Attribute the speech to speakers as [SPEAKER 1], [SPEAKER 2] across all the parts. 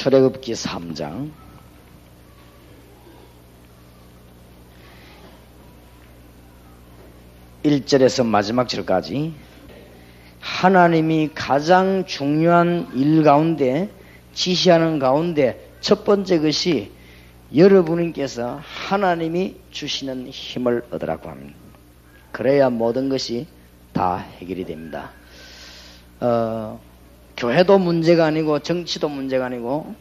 [SPEAKER 1] 출애굽기 3장 1절에서 마지막 절까지 하나님이 가장 중요한 일 가운데 지시하는 가운데 첫 번째 것이 여러분께서 하나님이 주시는 힘을 얻으라고 합니다. 그래야 모든 것이 다 해결이 됩니다. 교회도 문제가 아니고 정치도 문제가 아니고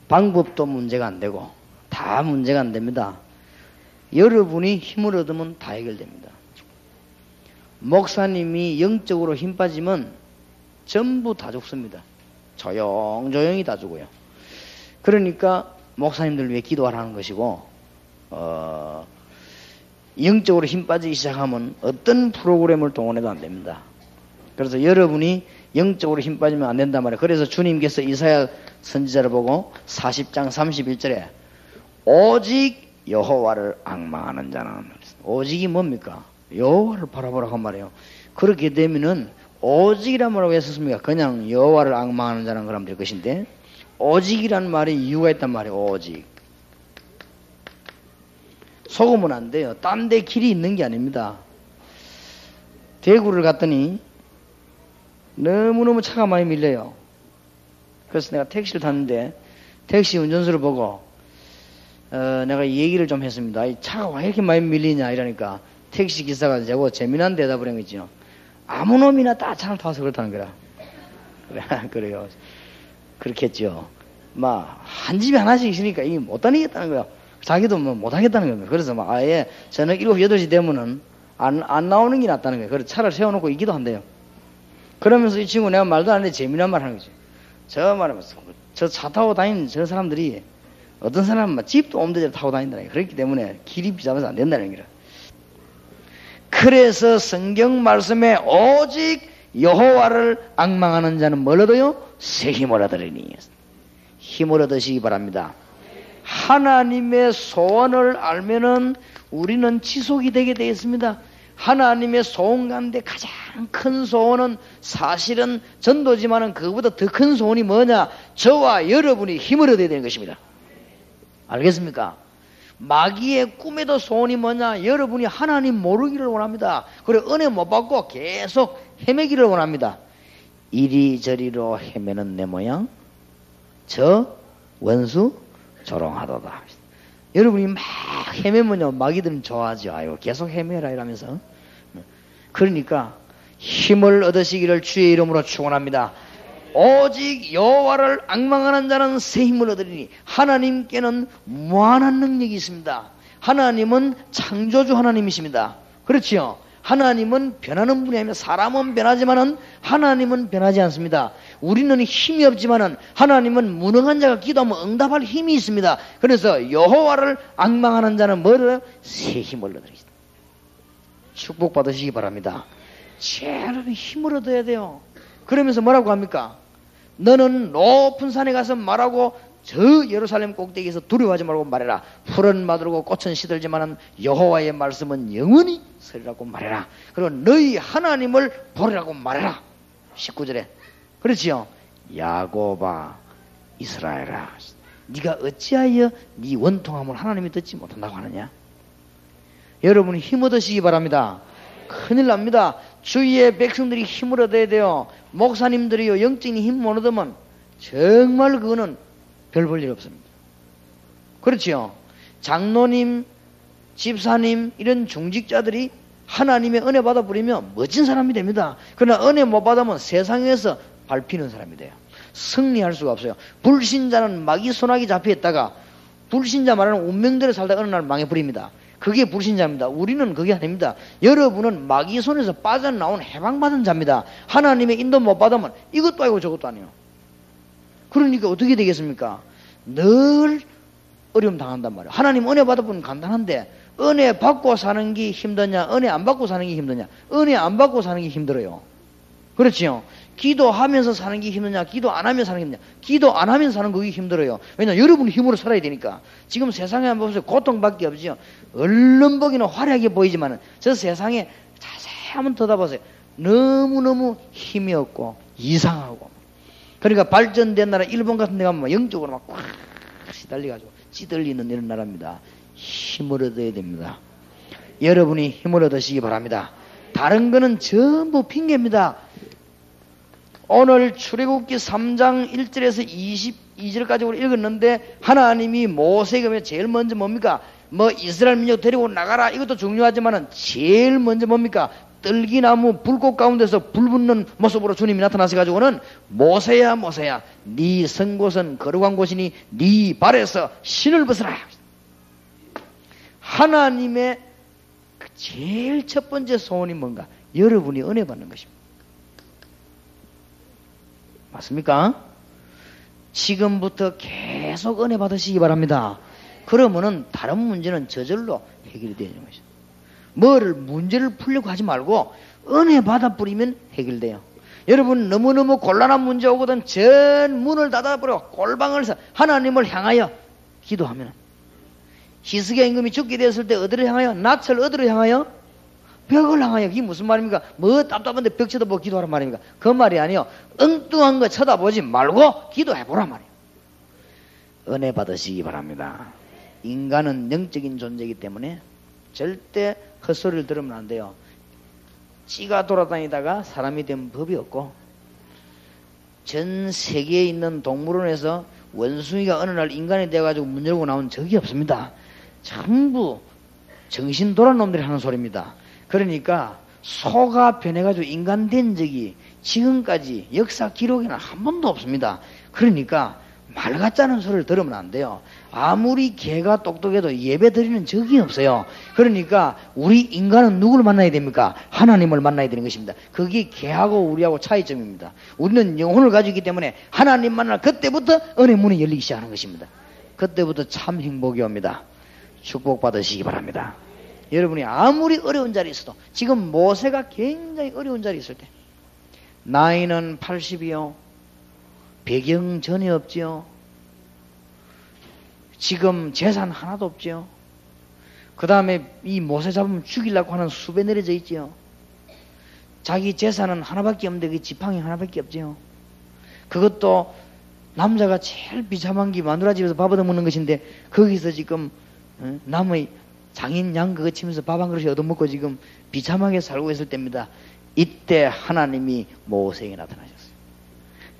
[SPEAKER 1] 방법도 문제가 안 되고 다 문제가 안 됩니다. 여러분이 힘을 얻으면 다 해결됩니다. 목사님이 영적으로 힘 빠지면 전부 다 죽습니다. 조용조용히 다 죽어요. 그러니까 목사님들 위해 기도하라는 것이고 영적으로 힘 빠지기 시작하면 어떤 프로그램을 동원해도 안 됩니다. 그래서 여러분이 영적으로 힘 빠지면 안 된단 말이에요. 그래서 주님께서 이사야 선지자를 보고 40장 31절에 오직 여호와를 앙망하는 자는, 오직이 뭡니까? 여호와를 바라보라고 한 말이에요. 그렇게 되면은 오직이란 말을 왜 썼습니까? 그냥 여호와를 앙망하는 자는 그러면 될 것인데 오직이란 말에 이유가 있단 말이에요. 오직 속으면 안 돼요. 딴 데 길이 있는 게 아닙니다. 대구를 갔더니 너무너무 차가 많이 밀려요. 그래서 내가 택시를 탔는데 택시 운전수를 보고 내가 이 얘기를 좀 했습니다. 이 차가 왜 이렇게 많이 밀리냐 이러니까 택시 기사가 저거 재미난 대답을 한 거죠. 아무 놈이나 다 차를 타서 그렇다는 거라. 그래요. 그렇겠죠. 막 한 집에 하나씩 있으니까 이게 못 다니겠다는 거야. 자기도 뭐 못 하겠다는 겁니다. 그래서 막 아예 저녁 7, 8시 되면은 안 나오는 게 낫다는 거예요. 그래서 차를 세워놓고 있기도 한대요. 그러면서 이 친구 내가 말도 안 했는데 재미난 말 하는 거죠. 저 말하면서 저 차 타고 다니는 저 사람들이 어떤 사람은 집도 옴대대로 타고 다닌다는 거예요. 그렇기 때문에 길이 비잡아서 안 된다는 거예요. 그래서 성경 말씀에 오직 여호와를 앙망하는 자는 뭘 얻어요? 새 힘을 얻으리니. 힘을 얻으시기 바랍니다. 하나님의 소원을 알면은 우리는 지속이 되게 되어 있습니다. 하나님의 소원 가운데 가장 큰 소원은 사실은 전도지만은 그거보다 더 큰 소원이 뭐냐? 저와 여러분이 힘을 얻어야 되는 것입니다. 알겠습니까? 마귀의 꿈에도 소원이 뭐냐? 여러분이 하나님 모르기를 원합니다. 그리고 은혜 못 받고 계속 헤매기를 원합니다. 이리저리로 헤매는 내 모양 저 원수 조롱하도다. 여러분이 막 헤매면요 마귀들은 좋아하죠. 아유 계속 헤매라 이러면서. 그러니까 힘을 얻으시기를 주의 이름으로 축원합니다. 오직 여호와를 앙망하는 자는 새 힘을 얻으리니. 하나님께는 무한한 능력이 있습니다. 하나님은 창조주 하나님이십니다. 그렇지요? 하나님은 변하는 분이 아니라 사람은 변하지만은 하나님은 변하지 않습니다. 우리는 힘이 없지만은 하나님은 무능한 자가 기도하면 응답할 힘이 있습니다. 그래서 여호와를 앙망하는 자는 뭐를? 새 힘을 얻으리다. 축복받으시기 바랍니다. 제일 힘을 얻어야 돼요. 그러면서 뭐라고 합니까? 너는 높은 산에 가서 말하고 저 예루살렘 꼭대기에서 두려워하지 말고 말해라. 풀은 마르고 꽃은 시들지만은 여호와의 말씀은 영원히 서리라고 말해라. 그리고 너희 하나님을 보리라고 말해라. 19절에 그렇지요. 야곱아 이스라엘아 네가 어찌하여 네 원통함을 하나님이 듣지 못한다고 하느냐. 여러분이 힘 얻으시기 바랍니다. 큰일 납니다. 주위의 백성들이 힘을 얻어야 돼요. 목사님들이요 영적인 힘 못 얻으면 정말 그거는 별 볼 일 없습니다. 그렇지요. 장로님, 집사님 이런 중직자들이 하나님의 은혜 받아버리면 멋진 사람이 됩니다. 그러나 은혜 못 받으면 세상에서 밟히는 사람이 돼요. 승리할 수가 없어요. 불신자는 마귀 손아귀 잡혀있다가 불신자 말하는 운명대로 살다가 어느 날 망해버립니다. 그게 불신자입니다. 우리는 그게 아닙니다. 여러분은 마귀 손에서 빠져나온 해방받은 자입니다. 하나님의 인도 못 받으면 이것도 아니고 저것도 아니에요. 그러니까 어떻게 되겠습니까? 늘 어려움 당한단 말이에요. 하나님 은혜 받아보면 간단한데 은혜 받고 사는 게 힘드냐 은혜 안 받고 사는 게 힘드냐. 은혜 안 받고 사는 게 힘들어요. 그렇지요. 기도하면서 사는 게 힘드냐 기도 안 하면서 사는 게 힘드냐. 기도 안 하면서 사는 그게 힘들어요. 왜냐하면 여러분이 힘으로 살아야 되니까. 지금 세상에 한번 보세요. 고통밖에 없지요. 얼른 보기는 화려하게 보이지만 저 세상에 자세히 한번 들여다보세요. 너무너무 힘이 없고 이상하고. 그러니까 발전된 나라 일본 같은 데 가면 영적으로 막 꽉 시달려가지고 찌들리는 이런 나라입니다. 힘을 얻어야 됩니다. 여러분이 힘을 얻으시기 바랍니다. 다른 거는 전부 핑계입니다. 오늘 출애굽기 3장 1절에서 22절까지 우리 읽었는데 하나님이 모세에게 제일 먼저 뭡니까? 뭐 이스라엘 민족 데리고 나가라 이것도 중요하지만은 제일 먼저 뭡니까? 떨기나무 불꽃 가운데서 불 붙는 모습으로 주님이 나타나셔가지고는 모세야 모세야 네 선 곳은 거룩한 곳이니 네 발에서 신을 벗어라. 하나님의 제일 첫 번째 소원이 뭔가? 여러분이 은혜 받는 것입니다. 맞습니까? 지금부터 계속 은혜 받으시기 바랍니다. 그러면은 다른 문제는 저절로 해결이 되는 것이죠. 뭐를 문제를 풀려고 하지 말고 은혜 받아 뿌리면 해결돼요. 여러분 너무너무 곤란한 문제 오거든 전 문을 닫아버려 골방을 해서 하나님을 향하여 기도하면 히스기야 임금이 죽게 되었을 때 어디를 향하여? 낯을 어디로 향하여? 벽을 향하여. 이게 무슨 말입니까? 뭐 답답한데 벽 쳐다보고 기도하란 말입니까? 그 말이 아니요. 엉뚱한 거 쳐다보지 말고 기도해보란 말이에요. 은혜 받으시기 바랍니다. 인간은 영적인 존재이기 때문에 절대 헛소리를 들으면 안 돼요. 찌가 돌아다니다가 사람이 된 법이 없고 전 세계에 있는 동물원에서 원숭이가 어느 날 인간이 되어가지고 문 열고 나온 적이 없습니다. 전부 정신 돌아온 놈들이 하는 소리입니다. 그러니까 소가 변해가지고 인간 된 적이 지금까지 역사 기록에는 한 번도 없습니다. 그러니까 말 같지 않은 소리를 들으면 안 돼요. 아무리 개가 똑똑해도 예배 드리는 적이 없어요. 그러니까 우리 인간은 누구를 만나야 됩니까? 하나님을 만나야 되는 것입니다. 그게 개하고 우리하고 차이점입니다. 우리는 영혼을 가지고 있기 때문에 하나님 만날 그때부터 은혜 문이 열리기 시작하는 것입니다. 그때부터 참 행복이 옵니다. 축복받으시기 바랍니다. 여러분이 아무리 어려운 자리에 있어도 지금 모세가 굉장히 어려운 자리에 있을 때 나이는 80이요. 배경 전혀 없지요. 지금 재산 하나도 없지요. 그 다음에 이 모세 잡으면 죽이려고 하는 숲에 내려져 있지요. 자기 재산은 하나밖에 없는데 그 지팡이 하나밖에 없지요. 그것도 남자가 제일 비참한 게 마누라 집에서 밥 얻어먹는 것인데 거기서 지금 남의 장인 양 그거 치면서 밥 한 그릇이 얻어먹고 지금 비참하게 살고 있을 때입니다. 이때 하나님이 모세에게 나타나셨어요.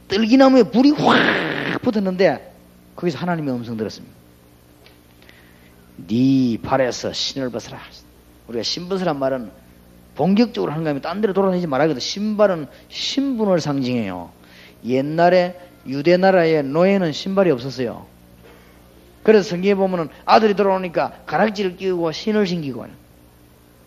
[SPEAKER 1] 떨기나무에 불이 확 붙었는데 거기서 하나님의 음성 들었습니다. 네 발에서 신을 벗어라. 우리가 신 벗으란 말은 본격적으로 하는 거면 딴 데로 돌아다니지 말아야겠다. 신발은 신분을 상징해요. 옛날에 유대 나라에 노예는 신발이 없었어요. 그래서 성경에 보면은 아들이 돌아오니까 가락지를 끼우고 신을 신기고.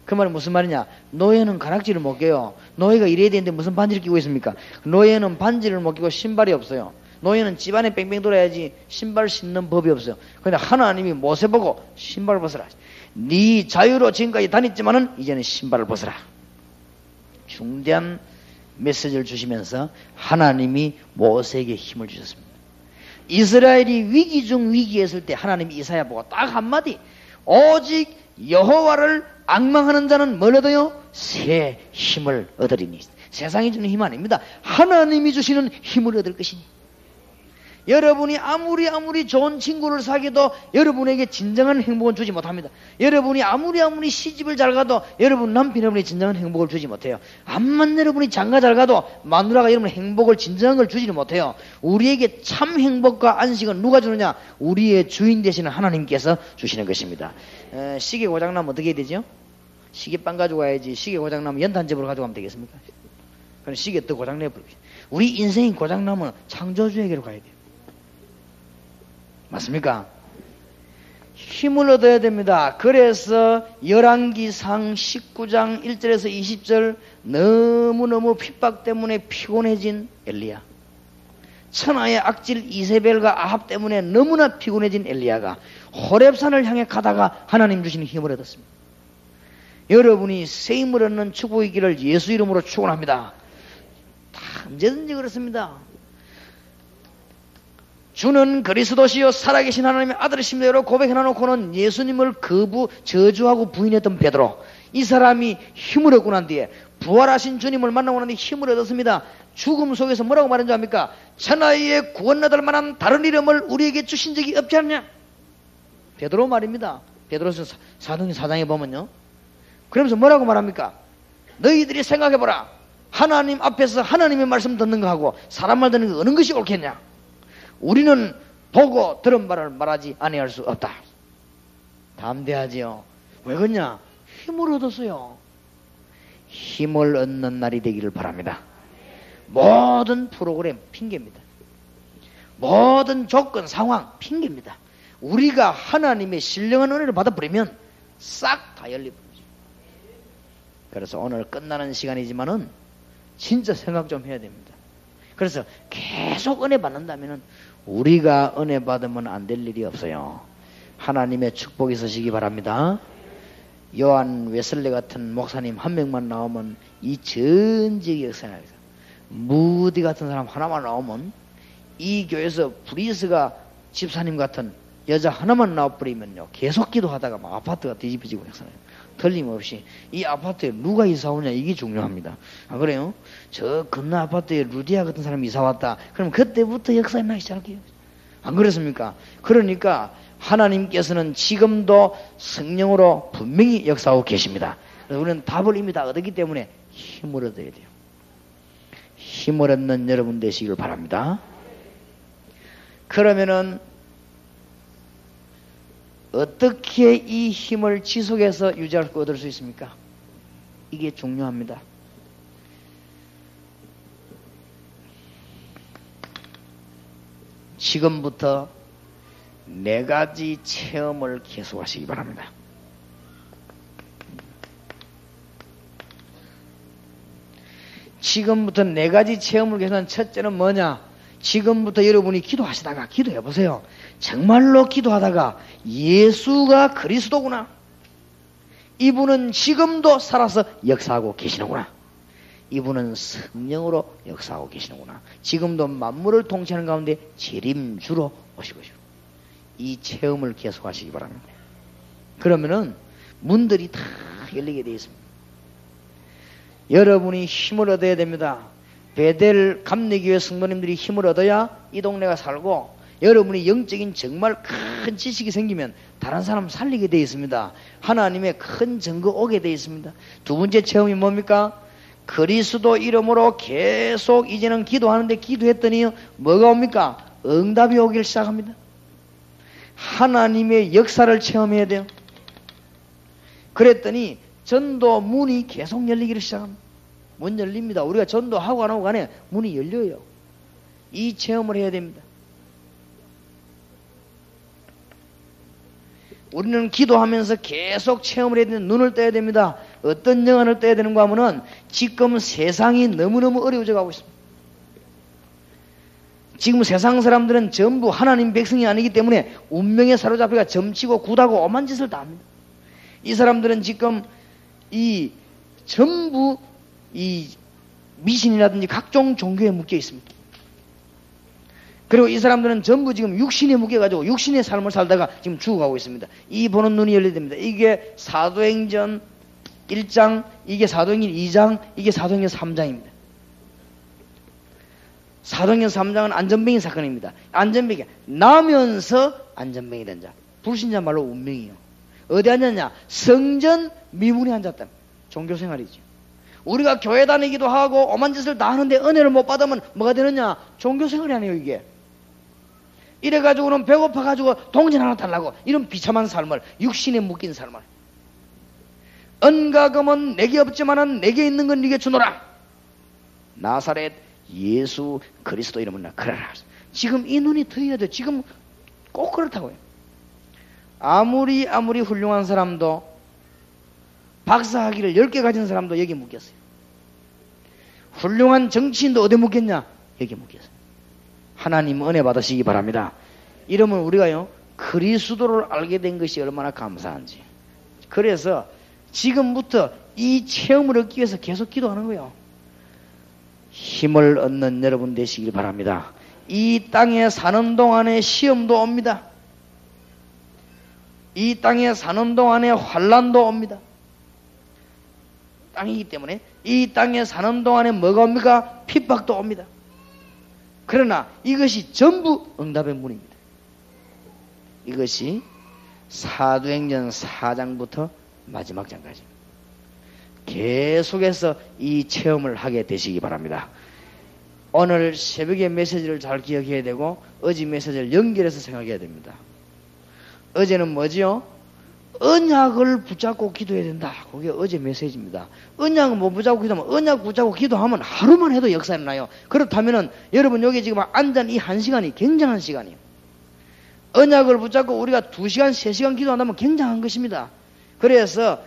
[SPEAKER 1] 그 말은 무슨 말이냐? 노예는 가락지를 못 껴요. 노예가 이래야 되는데 무슨 반지를 끼고 있습니까? 노예는 반지를 못 끼고 신발이 없어요. 노예는 집안에 뺑뺑 돌아야지 신발 신는 법이 없어요. 그런데 하나님이 모세 보고 신발을 벗어라. 네 자유로 지금까지 다녔지만은 이제는 신발을 벗어라. 중대한 메시지를 주시면서 하나님이 모세에게 힘을 주셨습니다. 이스라엘이 위기 중 위기에 있을 때 하나님이 이사야 보고 딱 한마디 오직 여호와를 앙망하는 자는 뭘 얻어요? 새 힘을 얻으리니. 세상이 주는 힘 아닙니다. 하나님이 주시는 힘을 얻을 것이니. 여러분이 아무리 좋은 친구를 사귀어도 여러분에게 진정한 행복을 주지 못합니다. 여러분이 아무리 시집을 잘 가도 여러분 남편분이 진정한 행복을 주지 못해요. 암만 여러분이 장가 잘 가도 마누라가 여러분 행복을 진정한 걸 주지는 못해요. 우리에게 참 행복과 안식은 누가 주느냐? 우리의 주인 되시는 하나님께서 주시는 것입니다. 시계 고장나면 어떻게 해야 되죠? 시계빵 가지고 가야지. 시계 고장나면 연탄집으로 가져가면 되겠습니까? 그럼 시계 또 고장내버리고. 우리 인생이 고장나면 창조주에게로 가야 돼요. 맞습니까? 힘을 얻어야 됩니다. 그래서 열왕기상 19장 1절에서 20절 너무너무 핍박 때문에 피곤해진 엘리야, 천하의 악질 이세벨과 아합 때문에 너무나 피곤해진 엘리야가 호렙산을 향해 가다가 하나님 주시는 힘을 얻었습니다. 여러분이 새 힘을 얻는 축복의 길을 예수 이름으로 축원합니다. 다 언제든지 그렇습니다. 주는 그리스도시요 살아계신 하나님의 아들이십니다로 고백해놓고는 예수님을 저주하고 부인했던 베드로, 이 사람이 힘을 얻고 난 뒤에 부활하신 주님을 만나고 나니 힘을 얻었습니다. 죽음 속에서 뭐라고 말한 줄 압니까? 천하에 구원 얻을 만한 다른 이름을 우리에게 주신 적이 없지 않냐? 베드로 말입니다. 베드로서 사도행 4장에 보면요. 그러면서 뭐라고 말합니까? 너희들이 생각해보라. 하나님 앞에서 하나님의 말씀 듣는 거하고 사람 말 듣는 거 어느 것이 옳겠냐? 우리는 보고 들은 말을 말하지 아니할 수 없다. 담대하지요. 왜 그러냐? 힘을 얻었어요. 힘을 얻는 날이 되기를 바랍니다. 모든 프로그램 핑계입니다. 모든 조건 상황 핑계입니다. 우리가 하나님의 신령한 은혜를 받아버리면 싹 다 열리버리죠. 그래서 오늘 끝나는 시간이지만은 진짜 생각 좀 해야 됩니다. 그래서 계속 은혜 받는다면은 우리가 은혜 받으면 안 될 일이 없어요. 하나님의 축복이 있으시기 바랍니다. 요한 웨슬리 같은 목사님 한 명만 나오면 이 전 지역이 역사납니다. 무디 같은 사람 하나만 나오면 이 교회에서 브리스가 집사님 같은 여자 하나만 나와버리면요 계속 기도하다가 막 아파트가 뒤집어지고 역사나요. 틀림없이 이 아파트에 누가 이사 오냐 이게 중요합니다. 아 그래요? 저 건너 아파트에 루디아 같은 사람이 이사 왔다. 그럼 그때부터 역사에 나기 시작해요. 안 그렇습니까? 그러니까 하나님께서는 지금도 성령으로 분명히 역사하고 계십니다. 그래서 우리는 답을 이미 다 얻었기 때문에 힘을 얻어야 돼요. 힘을 얻는 여러분 되시길 바랍니다. 그러면은 어떻게 이 힘을 지속해서 유지할 수 얻을 수 있습니까? 이게 중요합니다. 지금부터 4가지 체험을 계속하시기 바랍니다. 지금부터 4가지 체험을 계속하는 첫째는 뭐냐? 지금부터 여러분이 기도하시다가 기도해 보세요. 정말로 기도하다가 예수가 그리스도구나. 이분은 지금도 살아서 역사하고 계시는구나. 이분은 성령으로 역사하고 계시는구나. 지금도 만물을 통치하는 가운데 재림주로 오시고 싶어요. 이 체험을 계속하시기 바랍니다. 그러면은 문들이 다 열리게 되어 있습니다. 여러분이 힘을 얻어야 됩니다. 베델 감리교회 성도님들이 힘을 얻어야 이 동네가 살고, 여러분이 영적인 정말 큰 지식이 생기면 다른 사람 살리게 되어 있습니다. 하나님의 큰 증거 오게 되어 있습니다. 두 번째 체험이 뭡니까? 그리스도 이름으로 계속 이제는 기도하는데 기도했더니 뭐가 옵니까? 응답이 오길 시작합니다. 하나님의 역사를 체험해야 돼요. 그랬더니 전도 문이 계속 열리기를 시작합니다. 문 열립니다. 우리가 전도하고 안 하고 간에 문이 열려요. 이 체험을 해야 됩니다. 우리는 기도하면서 계속 체험을 해야 되는 눈을 떼야 됩니다. 어떤 영안을 떼야 되는가 하면은 지금 세상이 너무너무 어려워져 가고 있습니다. 지금 세상 사람들은 전부 하나님 백성이 아니기 때문에 운명에 사로잡혀가 점치고 굿하고 오만 짓을 다 합니다. 이 사람들은 지금 전부 미신이라든지 각종 종교에 묶여 있습니다. 그리고 이 사람들은 전부 지금 육신에 묶여가지고 육신의 삶을 살다가 지금 죽어가고 있습니다. 이 보는 눈이 열려야 됩니다. 이게 사도행전 1장, 이게 사도행전 2장, 이게 사도행전 3장입니다. 사도행전 3장은 안전뱅이 사건입니다. 안전뱅이 나면서 안전뱅이 된 자, 불신자 말로 운명이요. 어디 앉았냐? 성전 미문에 앉았다. 종교생활이죠. 우리가 교회 다니기도 하고 오만 짓을 다 하는데 은혜를 못 받으면 뭐가 되느냐? 종교생활이 아니에요. 이게 이래가지고는 배고파가지고 동전 하나 달라고, 이런 비참한 삶을, 육신에 묶인 삶을. 은가금은 내게 없지만은 내게 있는 건 네게 주노라. 나사렛 예수 그리스도 이름은 나 그래라. 지금 이 눈이 트여야 돼. 지금 꼭 그렇다고요. 아무리 훌륭한 사람도, 박사학위를 10개 가진 사람도 여기 묶였어요. 훌륭한 정치인도 어디 묶였냐? 여기 묶였어요. 하나님 은혜 받으시기 바랍니다. 이러면 우리가요, 그리스도를 알게 된 것이 얼마나 감사한지. 그래서 지금부터 이 체험을 얻기 위해서 계속 기도하는 거예요. 힘을 얻는 여러분 되시길 바랍니다. 이 땅에 사는 동안에 시험도 옵니다. 이 땅에 사는 동안에 환난도 옵니다. 땅이기 때문에 이 땅에 사는 동안에 뭐가 옵니까? 핍박도 옵니다. 그러나 이것이 전부 응답의 문입니다. 이것이 사도행전 4장부터 마지막 장까지 계속해서 이 체험을 하게 되시기 바랍니다. 오늘 새벽의 메시지를 잘 기억해야 되고 어제 메시지를 연결해서 생각해야 됩니다. 어제는 뭐지요? 언약을 붙잡고 기도해야 된다. 그게 어제 메시지입니다. 언약을 못 붙잡고 기도하면, 언약 붙잡고 기도하면 하루만 해도 역사 일어나요. 그렇다면은 여러분 여기 지금 앉은 이 1시간이 굉장한 시간이에요. 언약을 붙잡고 우리가 2시간, 3시간 기도한다면 굉장한 것입니다. 그래서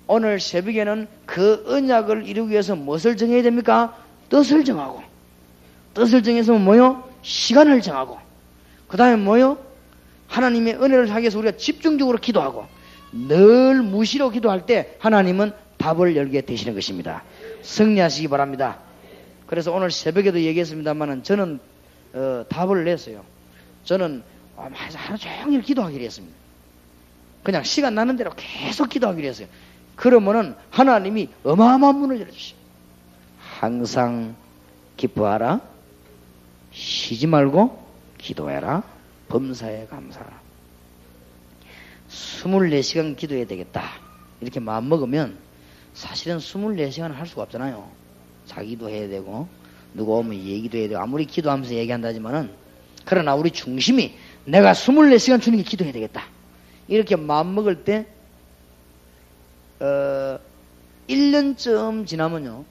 [SPEAKER 1] 오늘 새벽에는 그 언약을 이루기 위해서 무엇을 정해야 됩니까? 뜻을 정하고, 뜻을 정해서 뭐요? 시간을 정하고, 그 다음에 뭐요? 하나님의 은혜를 하기 위해서 우리가 집중적으로 기도하고, 늘 무시로 기도할 때 하나님은 답을 열게 되시는 것입니다. 승리하시기 바랍니다. 그래서 오늘 새벽에도 얘기했습니다만 저는 답을 냈어요. 저는 하루 종일 기도하기로 했습니다. 그냥 시간 나는 대로 계속 기도하기로 했어요. 그러면은 하나님이 어마어마한 문을 열어주시고, 항상 기뻐하라, 쉬지 말고 기도해라, 범사에 감사하라. 24시간 기도해야 되겠다 이렇게 마음먹으면 사실은 24시간을 할 수가 없잖아요. 자기도 해야 되고 누구 오면 얘기도 해야 되고 아무리 기도하면서 얘기한다지만은, 그러나 우리 중심이 내가 24시간 주님께 기도해야 되겠다 이렇게 마음먹을 때 1년쯤 지나면요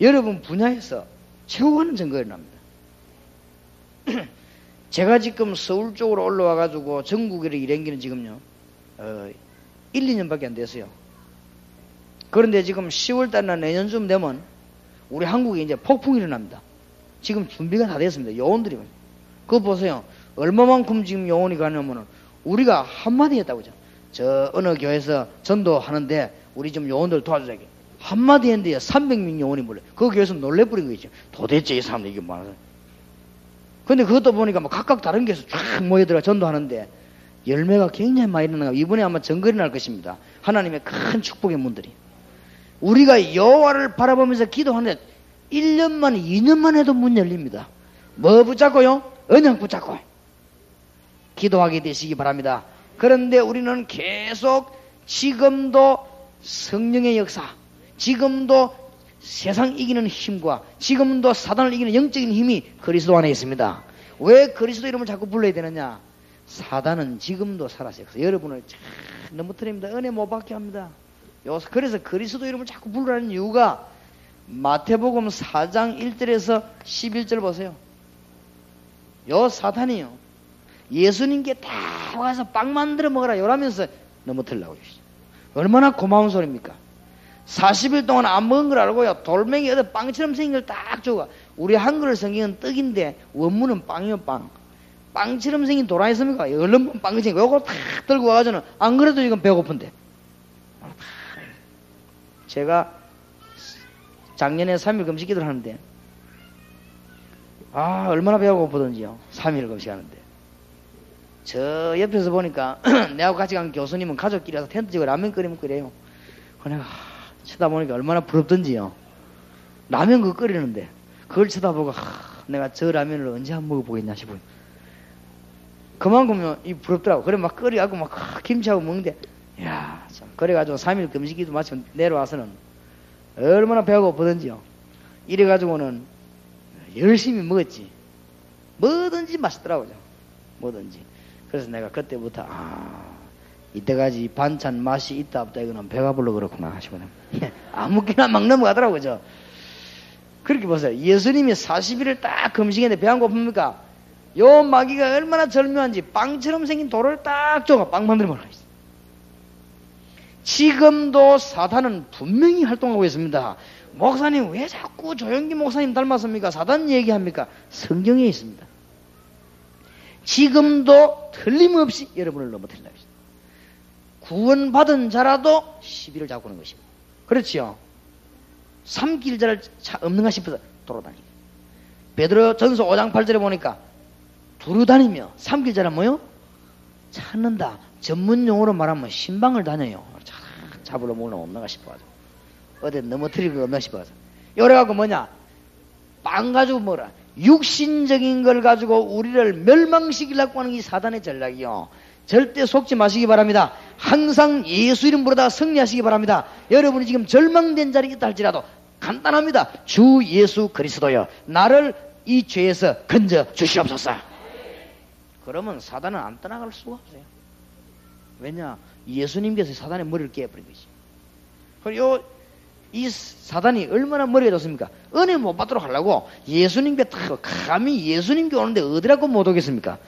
[SPEAKER 1] 여러분 분야에서 최고 가는 증거가 일어납니다. 제가 지금 서울 쪽으로 올라와가지고 전국에 일한 기는 지금요 1, 2년밖에 안 됐어요. 그런데 지금 10월달이나 내년쯤 되면 우리 한국에 이제 폭풍이 일어납니다. 지금 준비가 다 됐습니다. 요원들이. 그거 보세요. 얼마만큼 지금 요원이 가냐면은 우리가 한마디 했다고 하죠. 저 어느 교회에서 전도하는데 우리 좀 요원들 도와주자. 한마디 했는데 300명 요원이 몰래. 그 교회에서 놀래버린 거죠. 도대체 이 사람들 이게 뭐하나. 근데 그것도 보니까 뭐 각각 다른 교회에서 쫙 모여들어 전도하는데 열매가 굉장히 많이 일어나고 이번에 아마 정거리 날 것입니다. 하나님의 큰 축복의 문들이. 우리가 여호와를 바라보면서 기도하는데 1년만 2년만 해도 문 열립니다. 뭐 붙잡고요? 언약 붙잡고 기도하게 되시기 바랍니다. 그런데 우리는 계속 지금도 성령의 역사, 지금도 세상 이기는 힘과 지금도 사단을 이기는 영적인 힘이 그리스도 안에 있습니다. 왜 그리스도 이름을 자꾸 불러야 되느냐? 사단은 지금도 살아있어요. 여러분을 참 넘어뜨립니다. 은혜 못 받게 합니다. 그래서 그리스도 이름을 자꾸 부르라는 이유가 마태복음 4장 1절에서 11절 보세요. 요 사탄이요 예수님께 다 와서 빵 만들어 먹어라 이러면서 넘어뜨리려고 주시죠. 얼마나 고마운 소리입니까? 40일 동안 안 먹은 걸 알고요 돌멩이 어디 빵처럼 생긴 걸 딱 주고, 우리 한글 성경은 떡인데 원문은 빵이요. 빵처럼 생긴 도라 있습니까? 얼른 빵이 생긴 거 요거 탁 들고 와가지고는 안 그래도 지금 배고픈데. 제가 작년에 3일 금식 기도를 하는데 얼마나 배가 고프던지요. 3일 금식하는데 저 옆에서 보니까 내하고 같이 간 교수님은 가족끼리 와서 텐트 지고 라면 끓이면 끓여요. 내가 쳐다보니까 얼마나 부럽던지요. 라면 그거 끓이는데 그걸 쳐다보고 내가 저 라면을 언제 한번 먹어보겠냐 싶어요. 그만큼 이 부럽더라고. 그래 막 끓여갖고 막 김치하고 먹는데 야 참. 그래가지고 3일 금식기도 마치고 내려와서는 얼마나 배가 고프던지요. 이래가지고는 열심히 먹었지. 뭐든지 맛있더라고요. 뭐든지. 그래서 내가 그때부터 이때까지 반찬 맛이 있다 없다 이거는 배가 불러 그렇구나 싶거든요. 아무렇게나 막 넘어가더라고요. 저. 그렇게 보세요. 예수님이 40일을 딱 금식했는데 배 안 고픕니까? 요 마귀가 얼마나 절묘한지 빵처럼 생긴 돌을 딱 줘가 빵 만들어 먹으라. 지금도 사탄은 분명히 활동하고 있습니다. 목사님 왜 자꾸 조영기 목사님 닮았습니까? 사단 얘기합니까? 성경에 있습니다. 지금도 틀림없이 여러분을 넘어뜨린다. 구원받은 자라도 시비를 잡고 하는 것입니다. 그렇지요. 삼킬 자를 없는가 싶어서 돌아다니고. 베드로 전서 5장 8절에 보니까 두루다니며 삼킬 자는 뭐요? 찾는다. 전문 용어로 말하면 신방을 다녀요. 잡으러 먹으러 없는가 싶어가지고. 어디 넘어뜨릴 거 없나 싶어서. 요래갖고 뭐냐? 빵 가지고 뭐라? 육신적인 걸 가지고 우리를 멸망시키려고 하는 이 사단의 전략이요. 절대 속지 마시기 바랍니다. 항상 예수 이름 부르다가 승리하시기 바랍니다. 여러분이 지금 절망된 자리에 있다 할지라도 간단합니다. 주 예수 그리스도여, 나를 이 죄에서 건져 주시옵소서. 그러면 사단은 안 떠나갈 수가 없어요. 왜냐? 예수님께서 사단의 머리를 깨버린 거지. 그리고 이 사단이 얼마나 머리가 좋습니까? 은혜 못 받도록 하려고 예수님께 감히 예수님께 오는데 어디라고 못 오겠습니까?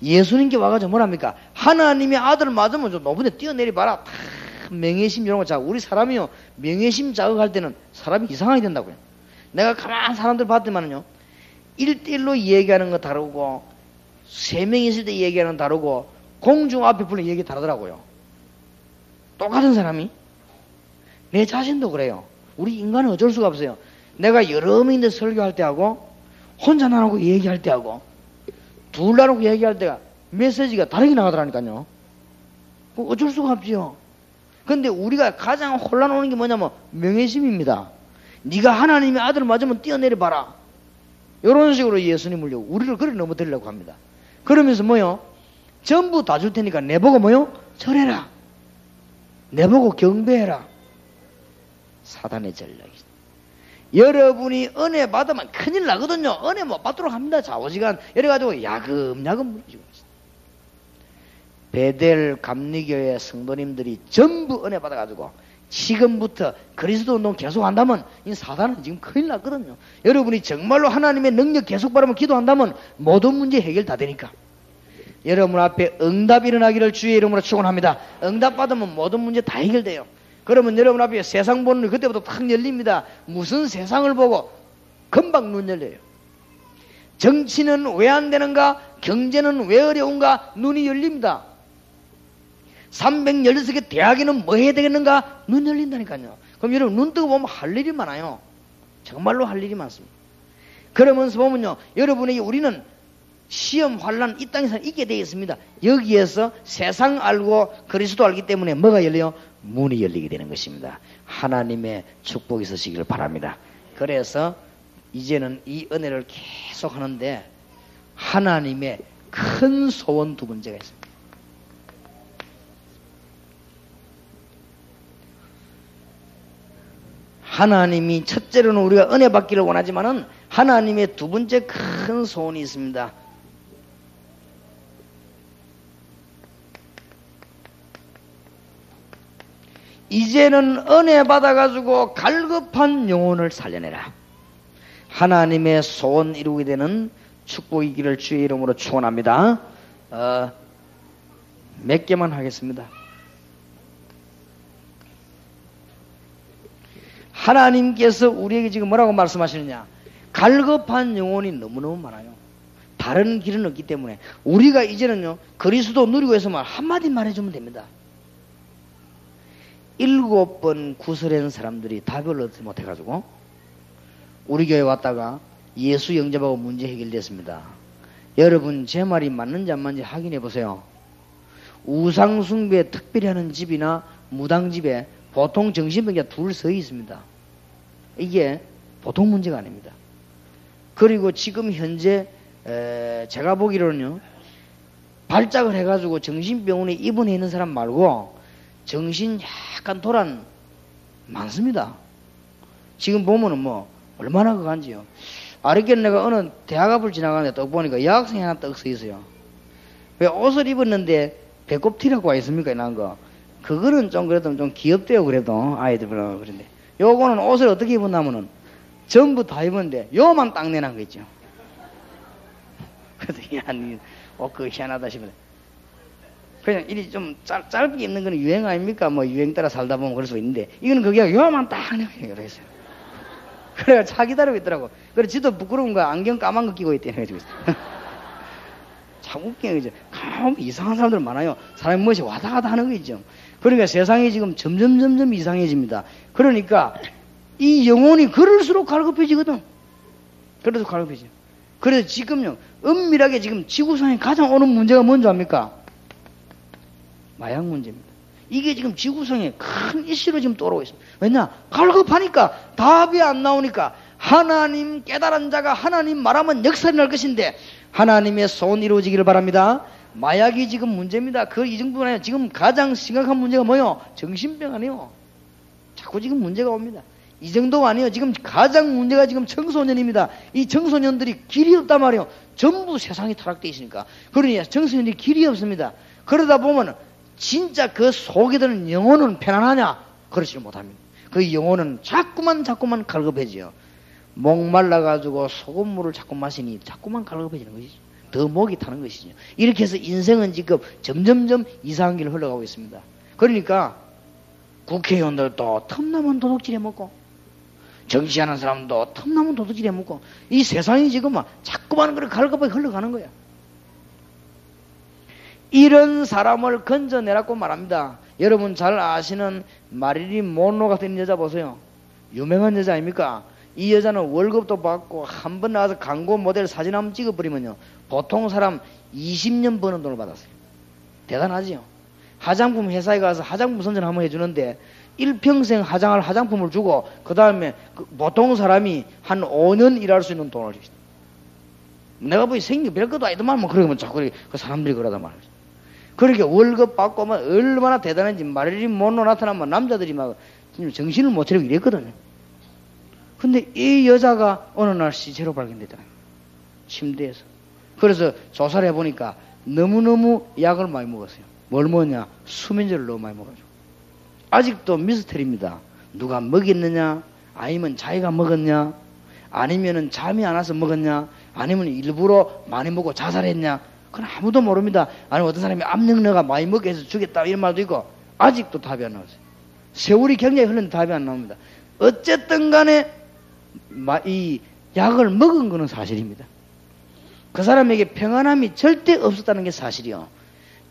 [SPEAKER 1] 예수님께 와가지고 뭐랍니까? 하나님의 아들 맞으면 좀 높은 데 뛰어내리봐라. 명예심 이런 거 자극. 우리 사람이요, 명예심 자극할 때는 사람이 이상하게 된다고요. 내가 가만한 사람들 봤더만요, 1대1로 얘기하는 거 다르고 3명 있을 때 얘기하는 거 다르고 공중 앞에 불러 얘기 다르더라고요. 똑같은 사람이. 내 자신도 그래요. 우리 인간은 어쩔 수가 없어요. 내가 여러 명인데 설교할 때하고 혼자 나누고 얘기할 때하고 둘 나누고 얘기할 때가 메시지가 다르게 나가더라니까요. 어쩔 수가 없지요. 근데 우리가 가장 혼란 오는 게 뭐냐면 명예심입니다. 네가 하나님의 아들을 맞으면 뛰어내려봐라. 이런 식으로 예수님을 우리를 그래 넘어뜨리려고 합니다. 그러면서 뭐요? 전부 다 줄 테니까 내보고 뭐요? 절해라. 내보고 경배해라. 사단의 전략이죠. 여러분이 은혜 받으면 큰일 나거든요. 은혜 못 받도록 합니다. 좌우지간 이래가지고 야금야금 무너지고 있습니다. 베델 감리교회 성도님들이 전부 은혜 받아가지고 지금부터 그리스도 운동 계속 한다면 이 사단은 지금 큰일 났거든요. 여러분이 정말로 하나님의 능력 계속 바라면 기도한다면 모든 문제 해결 다 되니까. 여러분 앞에 응답이 일어나기를 주의 이름으로 축원합니다. 응답 받으면 모든 문제 다 해결돼요. 그러면 여러분 앞에 세상 보는 눈이 그때부터 탁 열립니다. 무슨 세상을 보고 금방 눈 열려요. 정치는 왜 안 되는가? 경제는 왜 어려운가? 눈이 열립니다. 316개 대학에는 뭐 해야 되겠는가? 눈 열린다니까요. 그럼 여러분 눈 뜨고 보면 할 일이 많아요. 정말로 할 일이 많습니다. 그러면서 보면요, 여러분에게 우리는 시험 환난 이 땅에서 있게 되어 있습니다. 여기에서 세상 알고 그리스도 알기 때문에 뭐가 열려요? 문이 열리게 되는 것입니다. 하나님의 축복이 있으시기를 바랍니다. 그래서 이제는 이 은혜를 계속 하는데 하나님의 큰 소원 두 번째가 있습니다. 하나님이 첫째로는 우리가 은혜 받기를 원하지만은 하나님의 두 번째 큰 소원이 있습니다. 이제는 은혜 받아가지고 갈급한 영혼을 살려내라. 하나님의 소원 이루게 되는 축복이기를 주의 이름으로 축원합니다. 몇 개만 하겠습니다. 하나님께서 우리에게 지금 뭐라고 말씀하시느냐? 갈급한 영혼이 너무너무 많아요. 다른 길은 없기 때문에 우리가 이제는요, 그리스도 누리고 있으면 한마디 말해주면 됩니다. 7번 구설한 사람들이 답을 얻지 못해가지고 우리 교회 왔다가 예수 영접하고 문제 해결됐습니다. 여러분 제 말이 맞는지 안 맞는지 확인해 보세요. 우상숭배 특별히 하는 집이나 무당집에 보통 정신병자 둘 서 있습니다. 이게 보통 문제가 아닙니다. 그리고 지금 현재 제가 보기로는요, 발작을 해가지고 정신병원에 입원해 있는 사람 말고 정신 약간 도란 많습니다. 지금 보면은 뭐 얼마나 그간지요. 아랫게 내가 어느 대학 앞을 지나가는데 딱 보니까 여학생이 하나 딱 서 있어요. 왜 옷을 입었는데 배꼽 티라고 와 있습니까? 난 거. 그거는 좀 그래도 좀 귀엽대요. 그래도 아이들은 그런데 요거는 옷을 어떻게 입었냐면은 전부 다 입었는데 요만 딱 내놓은 거 있죠. 그래서 야, 그거 희한하다 싶어요. 그냥 이리 좀 짧게 입는 거는 유행 아닙니까? 뭐 유행 따라 살다 보면 그럴 수 있는데 이거는 그게 요만 딱 내놓은 그랬어요. 그래가 차 기다리고 있더라고. 그래 지도 부끄러운 거야. 안경 까만 거 끼고 있대. 해가지고 참 웃기네. 그죠? 이상한 사람들 많아요. 사람이 무엇이 왔다 갔다 하는 거 있죠. 그러니까 세상이 지금 점점 이상해집니다. 그러니까 이 영혼이 그럴수록 갈급해지거든. 그래도 갈급해져. 그래서 지금요, 은밀하게 지금 지구상에 가장 오는 문제가 뭔지 압니까? 마약 문제입니다. 이게 지금 지구상에 큰 이슈로 지금 떠오르고 있습니다. 왜냐? 갈급하니까 답이 안 나오니까 하나님 깨달은 자가 하나님 말하면 역사를 날 것인데 하나님의 소원 이루어지기를 바랍니다. 마약이 지금 문제입니다. 그 이 정도는 아니에요. 지금 가장 심각한 문제가 뭐요? 정신병 아니에요. 자꾸 지금 문제가 옵니다. 이 정도가 아니에요. 지금 가장 문제가 지금 청소년입니다. 이 청소년들이 길이 없단 말이에요. 전부 세상이 타락되어 있으니까. 그러니 청소년들이 길이 없습니다. 그러다 보면 진짜 그 속에 드는 영혼은 편안하냐? 그렇지 못합니다. 그 영혼은 자꾸만 갈급해져요. 목말라가지고 소금물을 자꾸 마시니 자꾸만 갈급해지는 것이죠. 더 목이 타는 것이죠. 이렇게 해서 인생은 지금 점점점 이상한 길을 흘러가고 있습니다. 그러니까 국회의원들도 틈나면 도둑질 해먹고 정치하는 사람도 틈나면 도둑질 해먹고 이 세상이 지금 자꾸만 그렇게 갈급하게 흘러가는 거야. 이런 사람을 건져내라고 말합니다. 여러분 잘 아시는 마릴린 몬로 같은 여자 보세요. 유명한 여자 아닙니까? 이 여자는 월급도 받고 한 번 나와서 광고 모델 사진 한번 찍어버리면요 보통 사람 20년 버는 돈을 받았어요. 대단하지요. 화장품 회사에 가서 화장품 선전 한번 해주는데 일평생 화장할 화장품을 주고 그 다음에 보통 사람이 한 5년 일할 수 있는 돈을 줍니다. 내가 보기 생긴 별것도 아니더만 뭐 그러면 자꾸 그 사람들이 그러단 말이죠. 그렇게 월급 받고 뭐 얼마나 대단한지 마릴린 몬로 나타나면 남자들이 막 정신을 못 차리고 이랬거든요. 근데 이 여자가 어느 날 시체로 발견되잖아요. 침대에서. 그래서 조사를 해보니까 너무너무 약을 많이 먹었어요. 뭘 먹었냐? 수면제를 너무 많이 먹어가지고. 아직도 미스터리입니다. 누가 먹였느냐? 아니면 자기가 먹었냐? 아니면은 잠이 안 와서 먹었냐? 아니면 일부러 많이 먹고 자살했냐? 그건 아무도 모릅니다. 아니면 어떤 사람이 압력너가 많이 먹게 해서 죽였다 이런 말도 있고 아직도 답이 안 나왔어요. 세월이 굉장히 흘렀는데 답이 안 나옵니다. 어쨌든 간에 이 약을 먹은 것은 사실입니다. 그 사람에게 평안함이 절대 없었다는 게 사실이요.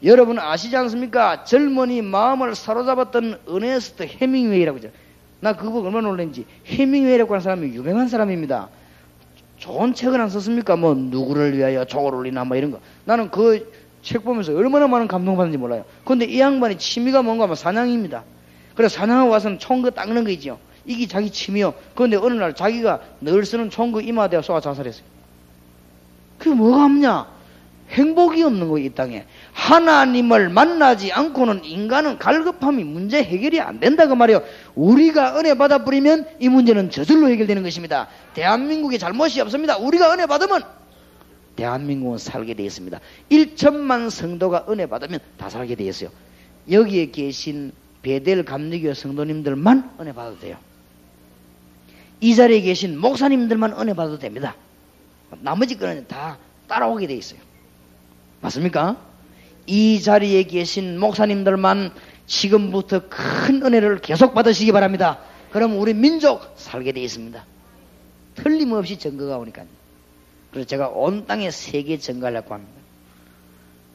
[SPEAKER 1] 여러분 아시지 않습니까? 젊은이 마음을 사로잡았던 어네스트 해밍웨이라고 하죠. 나 그거 얼마나 놀랐는지. 해밍웨이라고 하는 사람이 유명한 사람입니다. 좋은 책을 안 썼습니까? 뭐 누구를 위하여 종을 울리나 뭐 이런 거. 나는 그 책 보면서 얼마나 많은 감동받는지 몰라요. 그런데 이 양반이 취미가 뭔가 하면 사냥입니다. 그래서 사냥하고 와서는 총거 닦는 거 있죠. 이게 자기 취미요. 그런데 어느 날 자기가 늘 쓰는 총거 이마대가 쏘아 자살했어요. 그게 뭐가 없냐? 행복이 없는 거예요, 이 땅에. 하나님을 만나지 않고는 인간은 갈급함이 문제 해결이 안 된다 그 말이에요. 우리가 은혜 받아버리면 이 문제는 저절로 해결되는 것입니다. 대한민국에 잘못이 없습니다. 우리가 은혜 받으면 대한민국은 살게 되어 있습니다. 1천만 성도가 은혜 받으면 다 살게 되어 있어요. 여기에 계신 베델 감리교 성도님들만 은혜 받아도 돼요. 이 자리에 계신 목사님들만 은혜 받아도 됩니다. 나머지 거는 다 따라오게 되어 있어요. 맞습니까? 이 자리에 계신 목사님들만 지금부터 큰 은혜를 계속 받으시기 바랍니다. 그럼 우리 민족 살게 되어 있습니다. 틀림없이 증거가 오니까요. 그래서 제가 온 땅에 세계 증거하려고 합니다.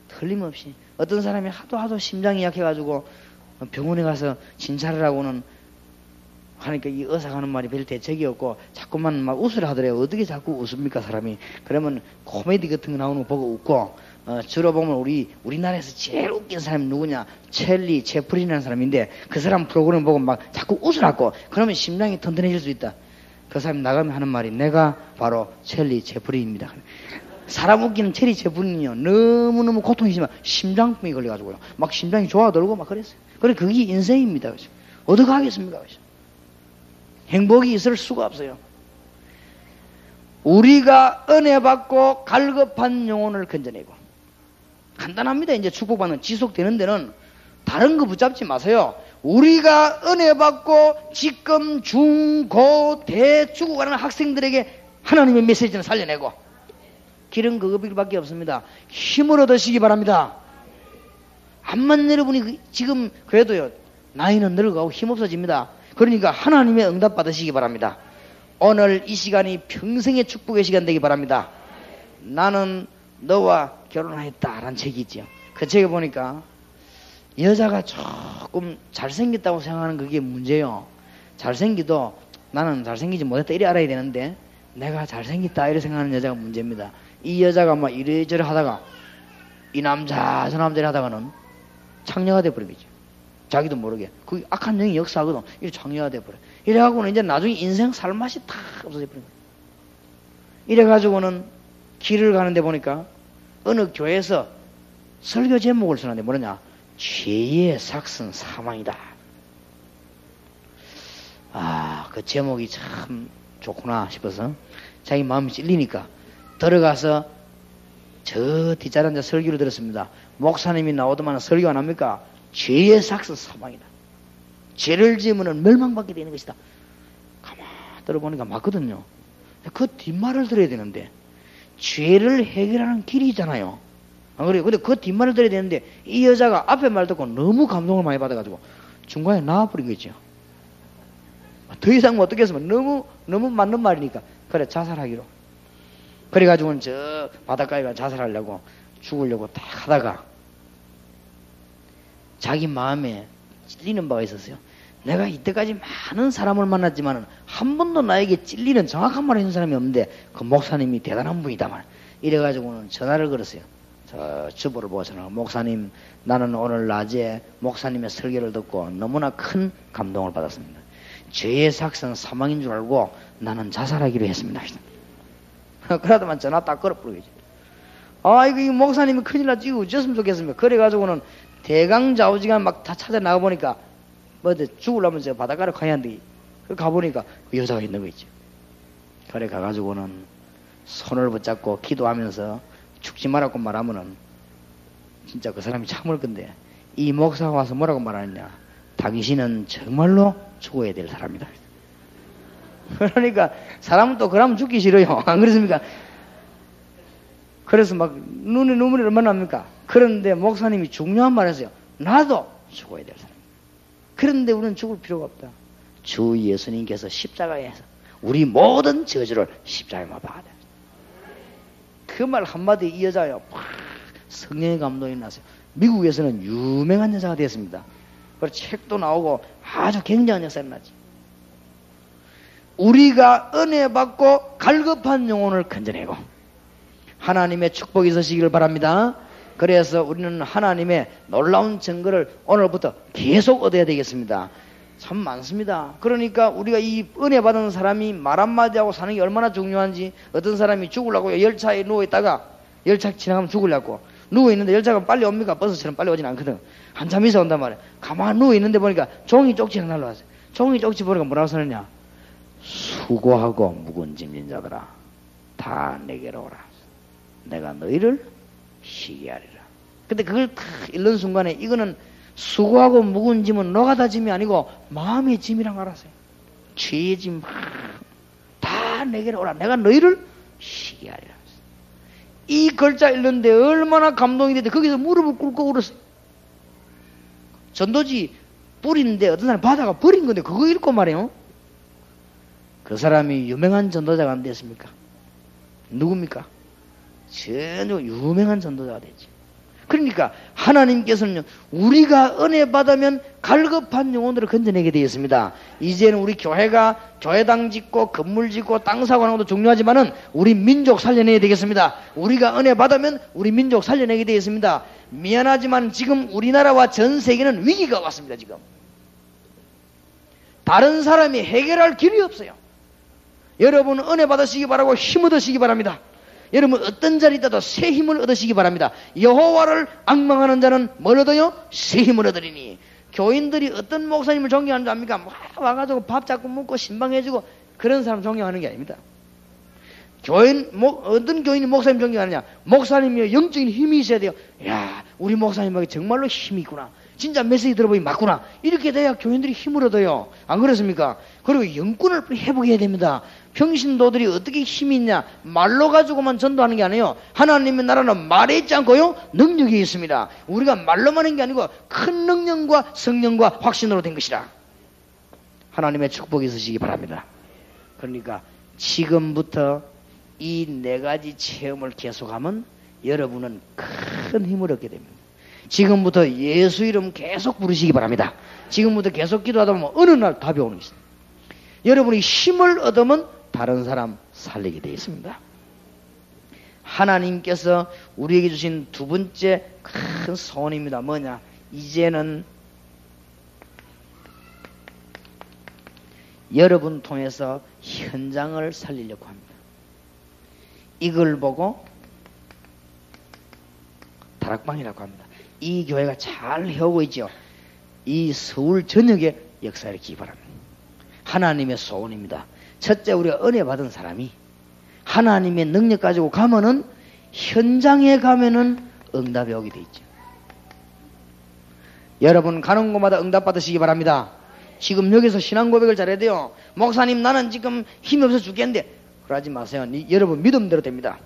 [SPEAKER 1] 틀림없이. 어떤 사람이 하도 심장이 약해가지고 병원에 가서 진찰을 하고는 하니까 이 의사가 하는 말이 별 대책이 없고 자꾸만 막 웃으려 하더래요. 어떻게 자꾸 웃습니까 사람이. 그러면 코미디 같은 거 나오는 거 보고 웃고 주로 보면 우리나라에서 제일 웃긴 사람이 누구냐? 첼리 채플린이라는 사람인데 그 사람 프로그램 보고 막 자꾸 웃으라고. 그러면 심장이 튼튼해질 수 있다. 그 사람이 나가면 하는 말이 내가 바로 첼리 채플린입니다. 사람 웃기는 첼리 채플린이요. 너무너무 고통이 심한 심장병이 걸려가지고요. 막 심장이 좋아들고 막 그랬어요. 그래 그게 인생입니다. 그죠? 어떻게 하겠습니까? 그죠? 행복이 있을 수가 없어요. 우리가 은혜 받고 갈급한 영혼을 건져내고 간단합니다. 이제 축복받는 지속되는 데는 다른 거 붙잡지 마세요. 우리가 은혜 받고 지금 중, 고, 대 죽어가는 학생들에게 하나님의 메시지는 살려내고 길은 그것밖에 없습니다. 힘을 얻으시기 바랍니다. 암만 여러분이 지금 그래도요 나이는 늙어가고 힘없어집니다. 그러니까 하나님의 응답 받으시기 바랍니다. 오늘 이 시간이 평생의 축복의 시간 되기 바랍니다. 나는 너와 결혼하였다라는 책이 있죠. 그 책에 보니까 여자가 조금 잘생겼다고 생각하는 그게 문제요. 잘생기도 나는 잘생기지 못했다 이래 알아야 되는데 내가 잘생겼다 이래 생각하는 여자가 문제입니다. 이 여자가 막 이래저래 하다가 이 남자 저 남자 하다가는 창녀가 돼버리겠죠. 자기도 모르게. 그 악한 영이 역사하거든. 이래 장애화돼 버려. 이래가고는 이제 나중에 인생 살 맛이 다 없어져 버린 거야. 이래가지고는 길을 가는데 보니까 어느 교회에서 설교 제목을 쓰는데 뭐냐? 죄의 삭은 사망이다. 아, 그 제목이 참 좋구나 싶어서 자기 마음이 찔리니까 들어가서 저 뒷자리 앉아 설교를 들었습니다. 목사님이 나오더만 설교 안 합니까? 죄의 삭은 사망이다. 죄를 지으면 멸망받게 되는 것이다. 가만 들어보니까 맞거든요. 그 뒷말을 들어야 되는데 죄를 해결하는 길이 있잖아요. 안 그래요? 근데 그 뒷말을 들어야 되는데 이 여자가 앞에 말 듣고 너무 감동을 많이 받아가지고 중간에 나와버린 거죠. 더 이상 뭐 어떻게 했으면 너무 맞는 말이니까 그래 자살하기로. 그래가지고는 저 바닷가에 가 자살하려고 죽으려고 딱 하다가 자기 마음에 찔리는 바가 있었어요. 내가 이때까지 많은 사람을 만났지만 한 번도 나에게 찔리는 정확한 말을 해준 사람이 없는데 그 목사님이 대단한 분이다만 이래가지고는 전화를 걸었어요. 저 주보를 보고 전화. 목사님, 나는 오늘 낮에 목사님의 설교를 듣고 너무나 큰 감동을 받았습니다. 죄의 삭은 사망인 줄 알고 나는 자살하기로 했습니다. 그러다만 전화 딱 걸어버리겠지. 아, 이거 목사님이 큰일 났지. 이거 어쩌으면 좋겠습니까? 그래가지고는 대강좌우지간 막 다 찾아 나가보니까 뭐 죽으려면 저 바닷가로 가야 한대. 가보니까 그 여자가 있는 거 있죠. 그래 가가지고는 손을 붙잡고 기도하면서 죽지 말라고 말하면은 진짜 그 사람이 참을 건데 이 목사가 와서 뭐라고 말하느냐. 당신은 정말로 죽어야 될 사람이다. 그러니까 사람은 또 그러면 죽기 싫어요. 안 그렇습니까? 그래서 막 눈에 눈물이 얼마나 납니까? 그런데 목사님이 중요한 말을 했어요. 나도 죽어야 될 사람. 그런데 우리는 죽을 필요가 없다. 주 예수님께서 십자가에서 우리 모든 저주를 십자가에 못 박아야 돼. 그 말 한마디에 이 여자요 성령의 감동이 났어요. 미국에서는 유명한 여자가 되었습니다. 그리고 책도 나오고 아주 굉장한 역사를 났지. 우리가 은혜 받고 갈급한 영혼을 건져내고 하나님의 축복이 있으시기를 바랍니다. 그래서 우리는 하나님의 놀라운 증거를 오늘부터 계속 얻어야 되겠습니다. 참 많습니다. 그러니까 우리가 이 은혜 받은 사람이 말 한마디 하고 사는 게 얼마나 중요한지. 어떤 사람이 죽으려고 열차에 누워있다가 열차 지나가면 죽으려고 누워있는데 열차가 빨리 옵니까? 버스처럼 빨리 오진 않거든. 한참 있어 온단 말이야. 가만히 누워있는데 보니까 종이 쪽지가 날라왔어요. 종이 쪽지 보니까 뭐라고 써느냐. 수고하고 묵은 짐진 자들아 다 내게로 오라. 내가 너희를 쉬게 하리라. 근데 그걸 딱 읽는 순간에 이거는 수고하고 묵은 짐은 노가다 짐이 아니고 마음의 짐이란 걸 알았어요. 죄의 짐 다 내게로 오라. 내가 너희를 쉬게 하리라. 이 글자 읽는데 얼마나 감동이 됐는데 거기서 무릎을 꿇고 울었어요. 전도지 뿌리는데 어떤 사람이 바다가 버린 건데 그거 읽고 말이에요. 그 사람이 유명한 전도자가 안 됐습니까? 누굽니까? 전혀 유명한 전도자가 됐지. 그러니까 하나님께서는 우리가 은혜 받으면 갈급한 영혼들을 건져내게 되어 있습니다. 이제는 우리 교회가 교회당 짓고 건물 짓고 땅 사고 하는 것도 중요하지만은 우리 민족 살려내야 되겠습니다. 우리가 은혜 받으면 우리 민족 살려내게 되어 있습니다. 미안하지만 지금 우리나라와 전 세계는 위기가 왔습니다. 지금 다른 사람이 해결할 길이 없어요. 여러분 은혜 받으시기 바라고 힘 얻으시기 바랍니다. 여러분 어떤 자리에 있다도 새 힘을 얻으시기 바랍니다. 여호와를 앙망하는 자는 뭘 얻어요? 새 힘을 얻으리니. 교인들이 어떤 목사님을 존경하는 줄 압니까? 와가지고 밥 자꾸 먹고 신방해주고 그런 사람 존경하는 게 아닙니다. 어떤 교인이 목사님 존경하느냐? 목사님이 영적인 힘이 있어야 돼요. 야, 우리 목사님에게 정말로 힘이 있구나. 진짜 메시지 들어보니 맞구나. 이렇게 돼야 교인들이 힘을 얻어요. 안 그렇습니까? 그리고 영권을 회복해야 됩니다. 평신도들이 어떻게 힘이 있냐? 말로 가지고만 전도하는 게 아니에요. 하나님의 나라는 말에 있지 않고요, 능력이 있습니다. 우리가 말로만 하는 게 아니고 큰 능력과 성령과 확신으로 된 것이라. 하나님의 축복이 있으시기 바랍니다. 그러니까 지금부터 이 네 가지 체험을 계속하면 여러분은 큰 힘을 얻게 됩니다. 지금부터 예수 이름 계속 부르시기 바랍니다. 지금부터 계속 기도하다 보면 어느 날 답이 오는 것입니다. 여러분이 힘을 얻으면 다른 사람 살리게 되어 있습니다. 하나님께서 우리에게 주신 두 번째 큰 소원입니다. 뭐냐? 이제는 여러분 통해서 현장을 살리려고 합니다. 이걸 보고 다락방이라고 합니다. 이 교회가 잘 해오고 있죠. 이 서울 전역에 역사를 일으키기 바랍니다. 하나님의 소원입니다. 첫째, 우리가 은혜 받은 사람이 하나님의 능력 가지고 가면은 현장에 가면은 응답이 오게 돼 있죠. 여러분 가는 곳마다 응답 받으시기 바랍니다. 지금 여기서 신앙 고백을 잘해야 돼요. 목사님 나는 지금 힘이 없어 죽겠는데 그러지 마세요. 여러분 믿음대로 됩니다.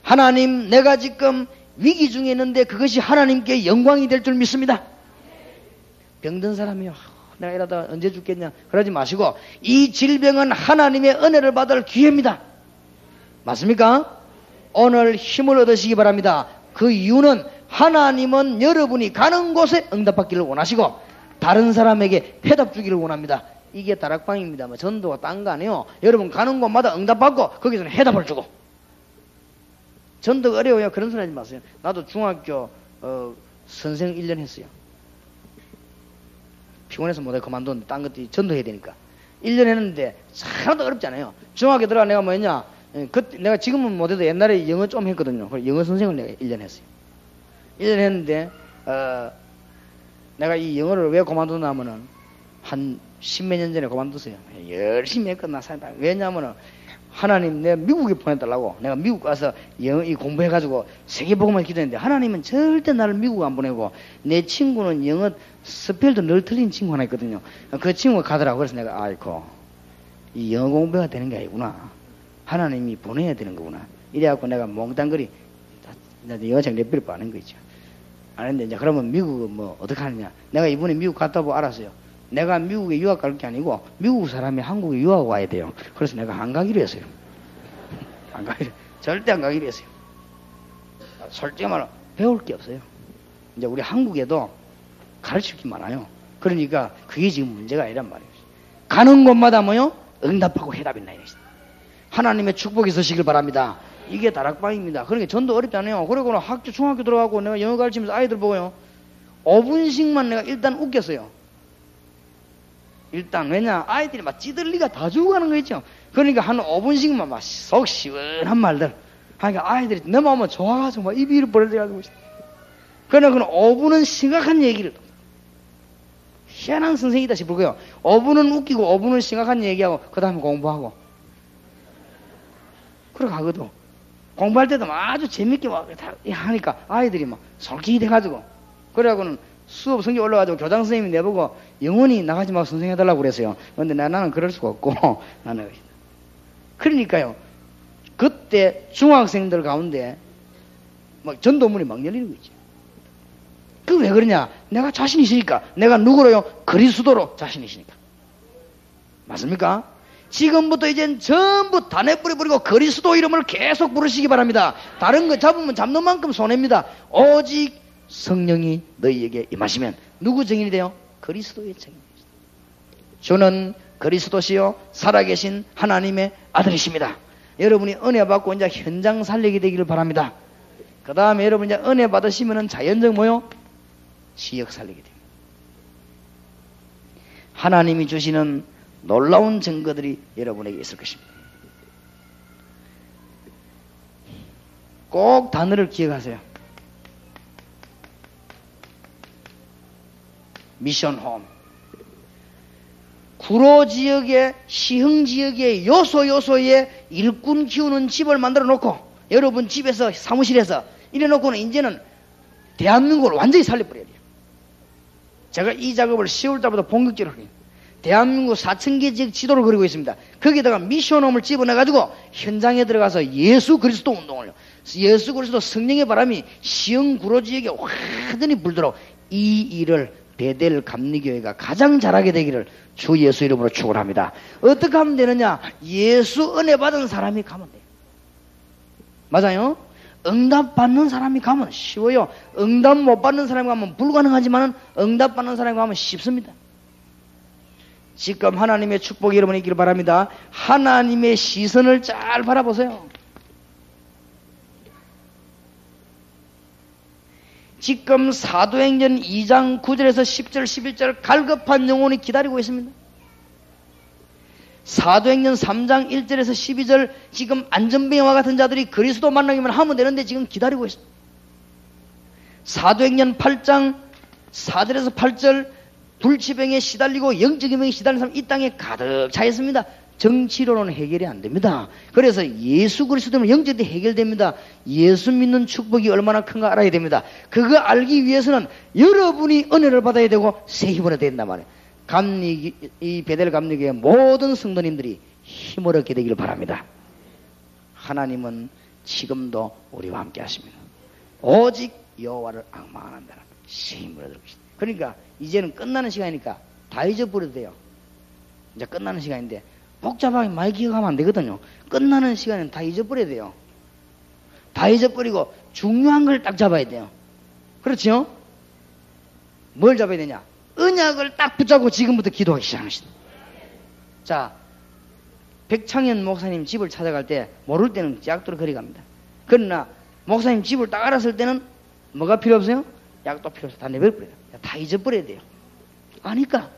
[SPEAKER 1] 하나님 내가 지금 위기 중에 있는데 그것이 하나님께 영광이 될 줄 믿습니다. 병든 사람이요. 내가 이러다 언제 죽겠냐 그러지 마시고 이 질병은 하나님의 은혜를 받을 기회입니다. 맞습니까? 오늘 힘을 얻으시기 바랍니다. 그 이유는 하나님은 여러분이 가는 곳에 응답받기를 원하시고 다른 사람에게 해답 주기를 원합니다. 이게 다락방입니다. 뭐 전도가 딴 거 아니에요. 여러분 가는 곳마다 응답받고 거기서는 해답을 주고. 전도가 어려워요. 그런 소리 하지 마세요. 나도 중학교 선생 1년 했어요. 피곤해서 못해 그만뒀는데 딴 것도 전도해야 되니까 1년 했는데 하나도 어렵지 않아요. 중학교 들어가 내가 뭐 했냐, 내가 지금은 못해도 옛날에 영어 좀 했거든요. 영어 선생을 내가 1년 했어요. 1년 했는데 내가 이 영어를 왜 그만뒀나 하면은 한 10몇 년 전에 그만뒀어요. 열심히 했거든. 왜냐하면은 하나님 내가 미국에 보내달라고 내가 미국 가서 영어 공부해가지고 세계복음을 기도했는데 하나님은 절대 나를 미국 안 보내고 내 친구는 영어 스펠도 늘 틀린 친구 하나 있거든요. 그 친구가 가더라고. 그래서 내가 아이고 이 영어 공부가 되는 게 아니구나. 하나님이 보내야 되는 거구나. 이래갖고 내가 몽땅거리 영어책 몇 배를 빠는 거 있죠. 안 했는데 이제 그러면 미국은 뭐 어떻게 하느냐. 내가 이번에 미국 갔다 보고 알았어요. 내가 미국에 유학 갈 게 아니고 미국 사람이 한국에 유학 와야 돼요. 그래서 내가 안 가기로 했어요. 안 가기로, 절대 안 가기로 했어요. 솔직히 말하면 배울 게 없어요. 이제 우리 한국에도 가르칠 게 많아요. 그러니까 그게 지금 문제가 아니란 말이에요. 가는 곳마다 뭐요? 응답하고 해답이 나요. 하나님의 축복이 있으시길 바랍니다. 이게 다락방입니다. 그러니까 전도 어렵지 않아요. 그러고는 학교, 중학교 들어가고 내가 영어 가르치면서 아이들 보고요. 5분씩만 내가 일단 웃겼어요. 일단 왜냐 아이들이 막 찌들리가 다 주고 가는 거 있죠. 그러니까 한 5분씩만 막 속 시원한 말들 하니까 아이들이 넘어오면 좋아가지고 막 입이 이렇게 벌어져가지고 그러나 5분은 심각한 얘기를 희한한 선생이다 싶고요. 5분은 웃기고 5분은 심각한 얘기하고 그 다음에 공부하고 그러고 가거든. 공부할 때도 아주 재밌게 막 하니까 아이들이 막 솔깃해가지고 그래갖고는 수업 성적 올라가지고 교장 선생님이 내보고 영원히 나가지 말고 선생님 해달라고 그랬어요. 그런데 나는 그럴 수가 없고 나는 그러니까요. 그때 중학생들 가운데 막 전도문이 막 열리는 거 있지. 그 왜 그러냐? 내가 자신 있으니까. 내가 누구로요? 그리스도로 자신 있으니까. 맞습니까? 지금부터 이젠 전부 다 내버려버리고 그리스도 이름을 계속 부르시기 바랍니다. 다른 거 잡으면 잡는 만큼 손해입니다. 오직 성령이 너희에게 임하시면 누구 증인이 돼요? 그리스도의 증인입니다. 주는 그리스도시요 살아계신 하나님의 아들이십니다. 여러분이 은혜 받고 이제 현장 살리게 되기를 바랍니다. 그 다음에 여러분 이제 은혜 받으시면은 자연적 뭐요? 지역 살리게 됩니다. 하나님이 주시는 놀라운 증거들이 여러분에게 있을 것입니다. 꼭 단어를 기억하세요. 미션홈. 구로 지역에, 시흥 지역에 요소에 일꾼 키우는 집을 만들어 놓고 여러분 집에서 사무실에서 이래 놓고는 이제는 대한민국을 완전히 살려버려야 돼요. 제가 이 작업을 10월달부터 본격적으로 해요. 대한민국 4,000개 지역 지도를 그리고 있습니다. 거기다가 미션홈을 집어넣어가지고 현장에 들어가서 예수 그리스도 운동을요. 예수 그리스도 성령의 바람이 시흥 구로 지역에 완전히 불도록 이 일을 베델 감리교회가 가장 잘하게 되기를 주 예수 이름으로 축원합니다. 어떻게 하면 되느냐? 예수 은혜 받은 사람이 가면 돼요. 맞아요? 응답 받는 사람이 가면 쉬워요. 응답 못 받는 사람이 가면 불가능하지만 응답 받는 사람이 가면 쉽습니다. 지금 하나님의 축복이 여러분이 있기를 바랍니다. 하나님의 시선을 잘 바라보세요. 지금 사도행전 2장 9절에서 10절 11절 갈급한 영혼이 기다리고 있습니다. 사도행전 3장 1절에서 12절 지금 안전병과 같은 자들이 그리스도 만나기만 하면 되는데 지금 기다리고 있습니다. 사도행전 8장 4절에서 8절 불치병에 시달리고 영적인 병에 시달린 사람 이 땅에 가득 차 있습니다. 정치로는 해결이 안 됩니다. 그래서 예수 그리스도 때문에 영적이 해결됩니다. 예수 믿는 축복이 얼마나 큰가 알아야 됩니다. 그거 알기 위해서는 여러분이 은혜를 받아야 되고 새 힘을 얻어야 된단 말이에요. 이 베델 감리교회 모든 성도님들이 힘을 얻게 되기를 바랍니다. 하나님은 지금도 우리와 함께 하십니다. 오직 여호와를 앙망한다는 새 힘을 얻을 것이다. 그러니까 이제는 끝나는 시간이니까 다 잊어버려도 돼요. 이제 끝나는 시간인데 복잡하게 많이 기억하면 안 되거든요. 끝나는 시간은 다 잊어버려야 돼요. 다 잊어버리고 중요한 걸 딱 잡아야 돼요. 그렇죠? 뭘 잡아야 되냐? 언약을 딱 붙잡고 지금부터 기도하기 시작합시다. 자, 백창현 목사님 집을 찾아갈 때 모를 때는 약도로 거리 갑니다. 그러나 목사님 집을 딱 알았을 때는 뭐가 필요 없어요? 약도 필요 없어요. 다 내버려버려요. 다 잊어버려야 돼요. 아니까.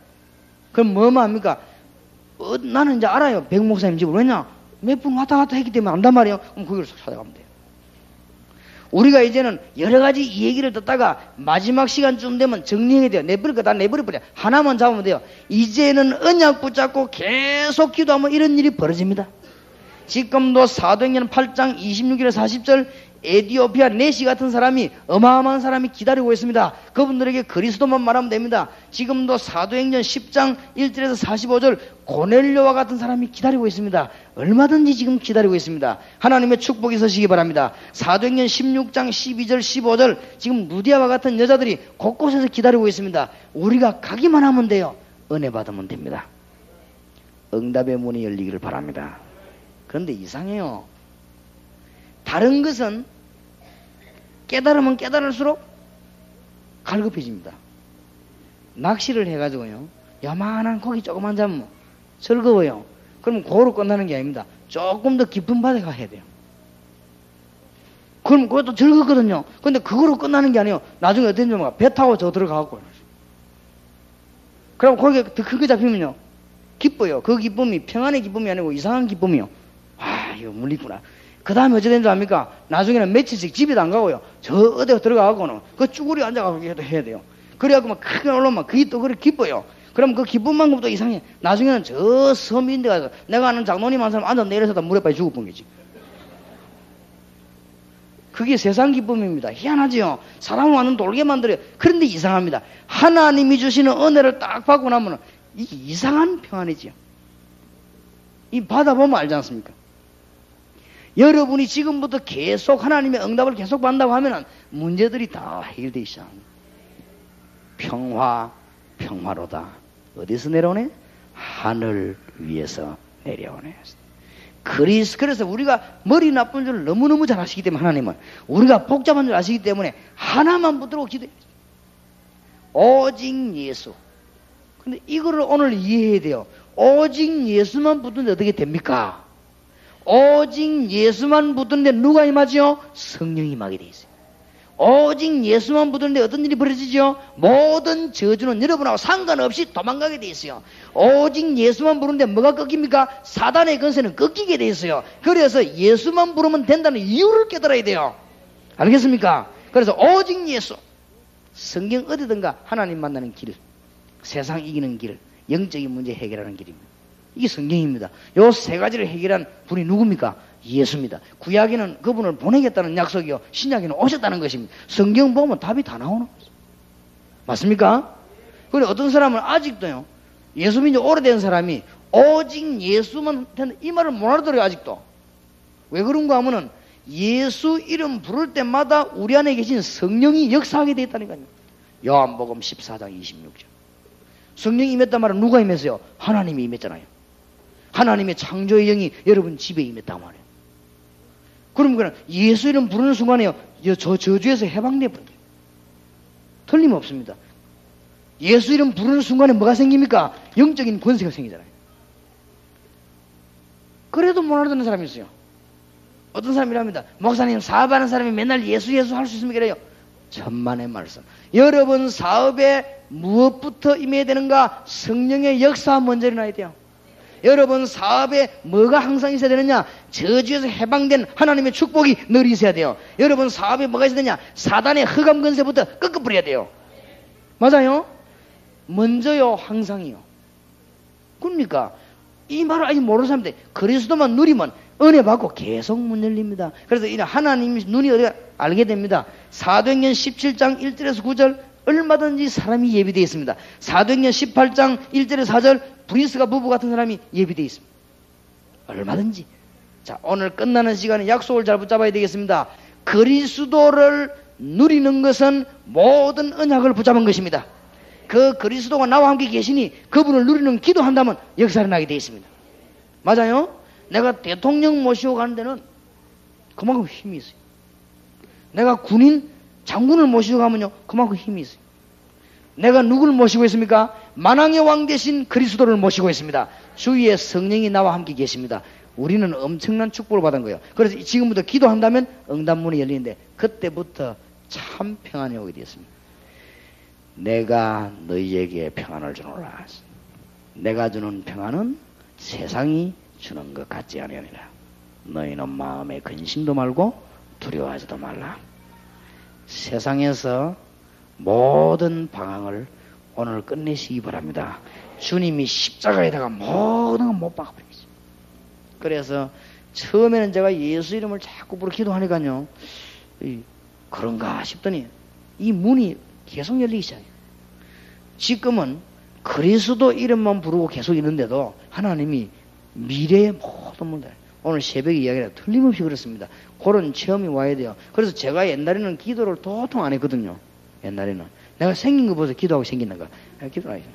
[SPEAKER 1] 그럼 뭐만 합니까? 나는 이제 알아요. 백 목사님 집을. 왜냐? 몇 분 왔다 갔다 했기 때문에 안단 말이에요. 그럼 거기로 찾아가면 돼요. 우리가 이제는 여러 가지 얘기를 듣다가 마지막 시간쯤 되면 정리해야 돼요. 내버릴 거 다 내버려버려. 하나만 잡으면 돼요. 이제는 언약 붙잡고 계속 기도하면 이런 일이 벌어집니다. 지금도 사도행전 8장 26절에 40절 에디오피아 네시 같은 사람이 어마어마한 사람이 기다리고 있습니다. 그분들에게 그리스도만 말하면 됩니다. 지금도 사도행전 10장 1절에서 45절 고넬료와 같은 사람이 기다리고 있습니다. 얼마든지 지금 기다리고 있습니다. 하나님의 축복이 있으시기 바랍니다. 사도행전 16장 12절 15절 지금 루디아와 같은 여자들이 곳곳에서 기다리고 있습니다. 우리가 가기만 하면 돼요. 은혜 받으면 됩니다. 응답의 문이 열리기를 바랍니다. 그런데 이상해요. 다른 것은 깨달으면 깨달을수록 갈급해집니다. 낚시를 해가지고요, 요만한 고기 조그만 잡으면 즐거워요. 그러면 그거로 끝나는 게 아닙니다. 조금 더 깊은 바다에 가야 돼요. 그럼 그것도 즐겁거든요. 근데 그거로 끝나는 게 아니에요. 나중에 어떤 줄 몰라. 배 타고 저 들어가고. 그럼 거기에 더 크게 잡히면요, 기뻐요. 그 기쁨이 평안의 기쁨이 아니고 이상한 기쁨이요. 아, 이거 물리구나. 그 다음에 어찌 된 줄 압니까? 나중에는 며칠씩 집에도 안 가고요. 저 어디에 들어가고는 그 쭈구리 앉아가지고 해야 돼요. 그래갖고 막 크게 올라오면 그게 또 그래 기뻐요. 그럼 그 기쁨만큼도 이상해. 나중에는 저 섬인데 가서 내가 아는 장로님 한 사람 앉아 내려서다 물에 빠져 죽을 뻔겠지. 그게 세상 기쁨입니다. 희한하지요. 사람을 완전 돌게 만들어요. 그런데 이상합니다. 하나님이 주시는 은혜를 딱 받고 나면 이게 이상한 평안이지요. 이 받아보면 알지 않습니까? 여러분이 지금부터 계속 하나님의 응답을 계속 받는다고 하면 문제들이 다 해결되기 시작합니다. 평화로다. 어디서 내려오네? 하늘 위에서 내려오네. 그래서 우리가 머리 나쁜 줄 너무너무 잘 아시기 때문에 하나님은 우리가 복잡한 줄 아시기 때문에 하나만 붙들고 기도해요. 오직 예수. 근데 이거를 오늘 이해해야 돼요. 오직 예수만 붙는데 어떻게 됩니까? 오직 예수만 붙는데 누가 임하지요? 성령이 임하게 돼 있어요. 오직 예수만 붙는데 어떤 일이 벌어지죠? 모든 저주는 여러분하고 상관없이 도망가게 돼 있어요. 오직 예수만 부르는데 뭐가 꺾입니까? 사단의 권세는 꺾이게 돼 있어요. 그래서 예수만 부르면 된다는 이유를 깨달아야 돼요. 알겠습니까? 그래서 오직 예수. 성경 어디든가 하나님 만나는 길, 세상 이기는 길, 영적인 문제 해결하는 길입니다. 이게 성경입니다. 요 세 가지를 해결한 분이 누굽니까? 예수입니다. 구약에는 그분을 보내겠다는 약속이요, 신약에는 오셨다는 것입니다. 성경 보면 답이 다 나오는 거죠. 맞습니까? 그런데 어떤 사람은 아직도요, 예수 믿은 지 오래된 사람이 오직 예수만 이 말을 못 알아들어요. 아직도. 왜 그런가 하면은 예수 이름 부를 때마다 우리 안에 계신 성령이 역사하게 되어 있다는 거예요. 요한복음 14장 26절. 성령이 임했단 말은 누가 임했어요? 하나님이 임했잖아요. 하나님의 창조의 영이 여러분 집에 임했단 말이에요. 그럼 그냥 예수 이름 부르는 순간에요, 저 저주에서 해방돼 버려요. 틀림없습니다. 예수 이름 부르는 순간에 뭐가 생깁니까? 영적인 권세가 생기잖아요. 그래도 못 알아듣는 사람이 있어요. 어떤 사람이랍니다. 목사님, 사업하는 사람이 맨날 예수 할 수 있습니까? 이래요. 천만의 말씀. 여러분 사업에 무엇부터 임해야 되는가? 성령의 역사 먼저 일어나야 돼요. 여러분 사업에 뭐가 항상 있어야 되느냐? 저주에서 해방된 하나님의 축복이 늘 있어야 돼요. 여러분 사업에 뭐가 있어야 되냐? 사단의 흑암 권세부터 꺾어버려야 돼요. 맞아요? 먼저요, 항상이요. 그러니까 이 말을 아직 모르는 사람들, 그리스도만 누리면 은혜 받고 계속 문 열립니다. 그래서 이런 하나님이 눈이 어디가 알게 됩니다. 사도행전 17장 1절에서 9절 얼마든지 사람이 예비되어 있습니다. 사도행전 18장 1절에서 4절 브리스가 부부 같은 사람이 예비되어 있습니다. 얼마든지. 자, 오늘 끝나는 시간에 약속을 잘 붙잡아야 되겠습니다. 그리스도를 누리는 것은 모든 언약을 붙잡은 것입니다. 그 그리스도가 나와 함께 계시니 그분을 누리는 기도한다면 역사를 나게 되어 있습니다. 맞아요? 내가 대통령 모시고 가는 데는 그만큼 힘이 있어요. 내가 군인, 장군을 모시고 가면요, 그만큼 힘이 있어요. 내가 누구를 모시고 있습니까? 만왕의 왕 되신 그리스도를 모시고 있습니다. 주위에 성령이 나와 함께 계십니다. 우리는 엄청난 축복을 받은 거예요. 그래서 지금부터 기도한다면 응답문이 열리는데 그때부터 참 평안이 오게 되었습니다. 내가 너희에게 평안을 주노라. 내가 주는 평안은 세상이 주는 것 같지 아니하니라. 너희는 마음에 근심도 말고 두려워하지도 말라. 세상에서 모든 방황을 오늘 끝내시기 바랍니다. 주님이 십자가에다가 모든 걸 못 박아버리겠습니다. 그래서 처음에는 제가 예수 이름을 자꾸 부르 기도하니까요, 그런가 싶더니 이 문이 계속 열리기 시작해요. 지금은 그리스도 이름만 부르고 계속 있는데도 하나님이 미래의 모든 문제, 오늘 새벽에 이야기가 틀림없이 그렇습니다. 그런 체험이 와야 돼요. 그래서 제가 옛날에는 기도를 도통 안 했거든요. 옛날에는 내가 생긴 거 보면서 기도하고 생기는 거 기도 안 했어요.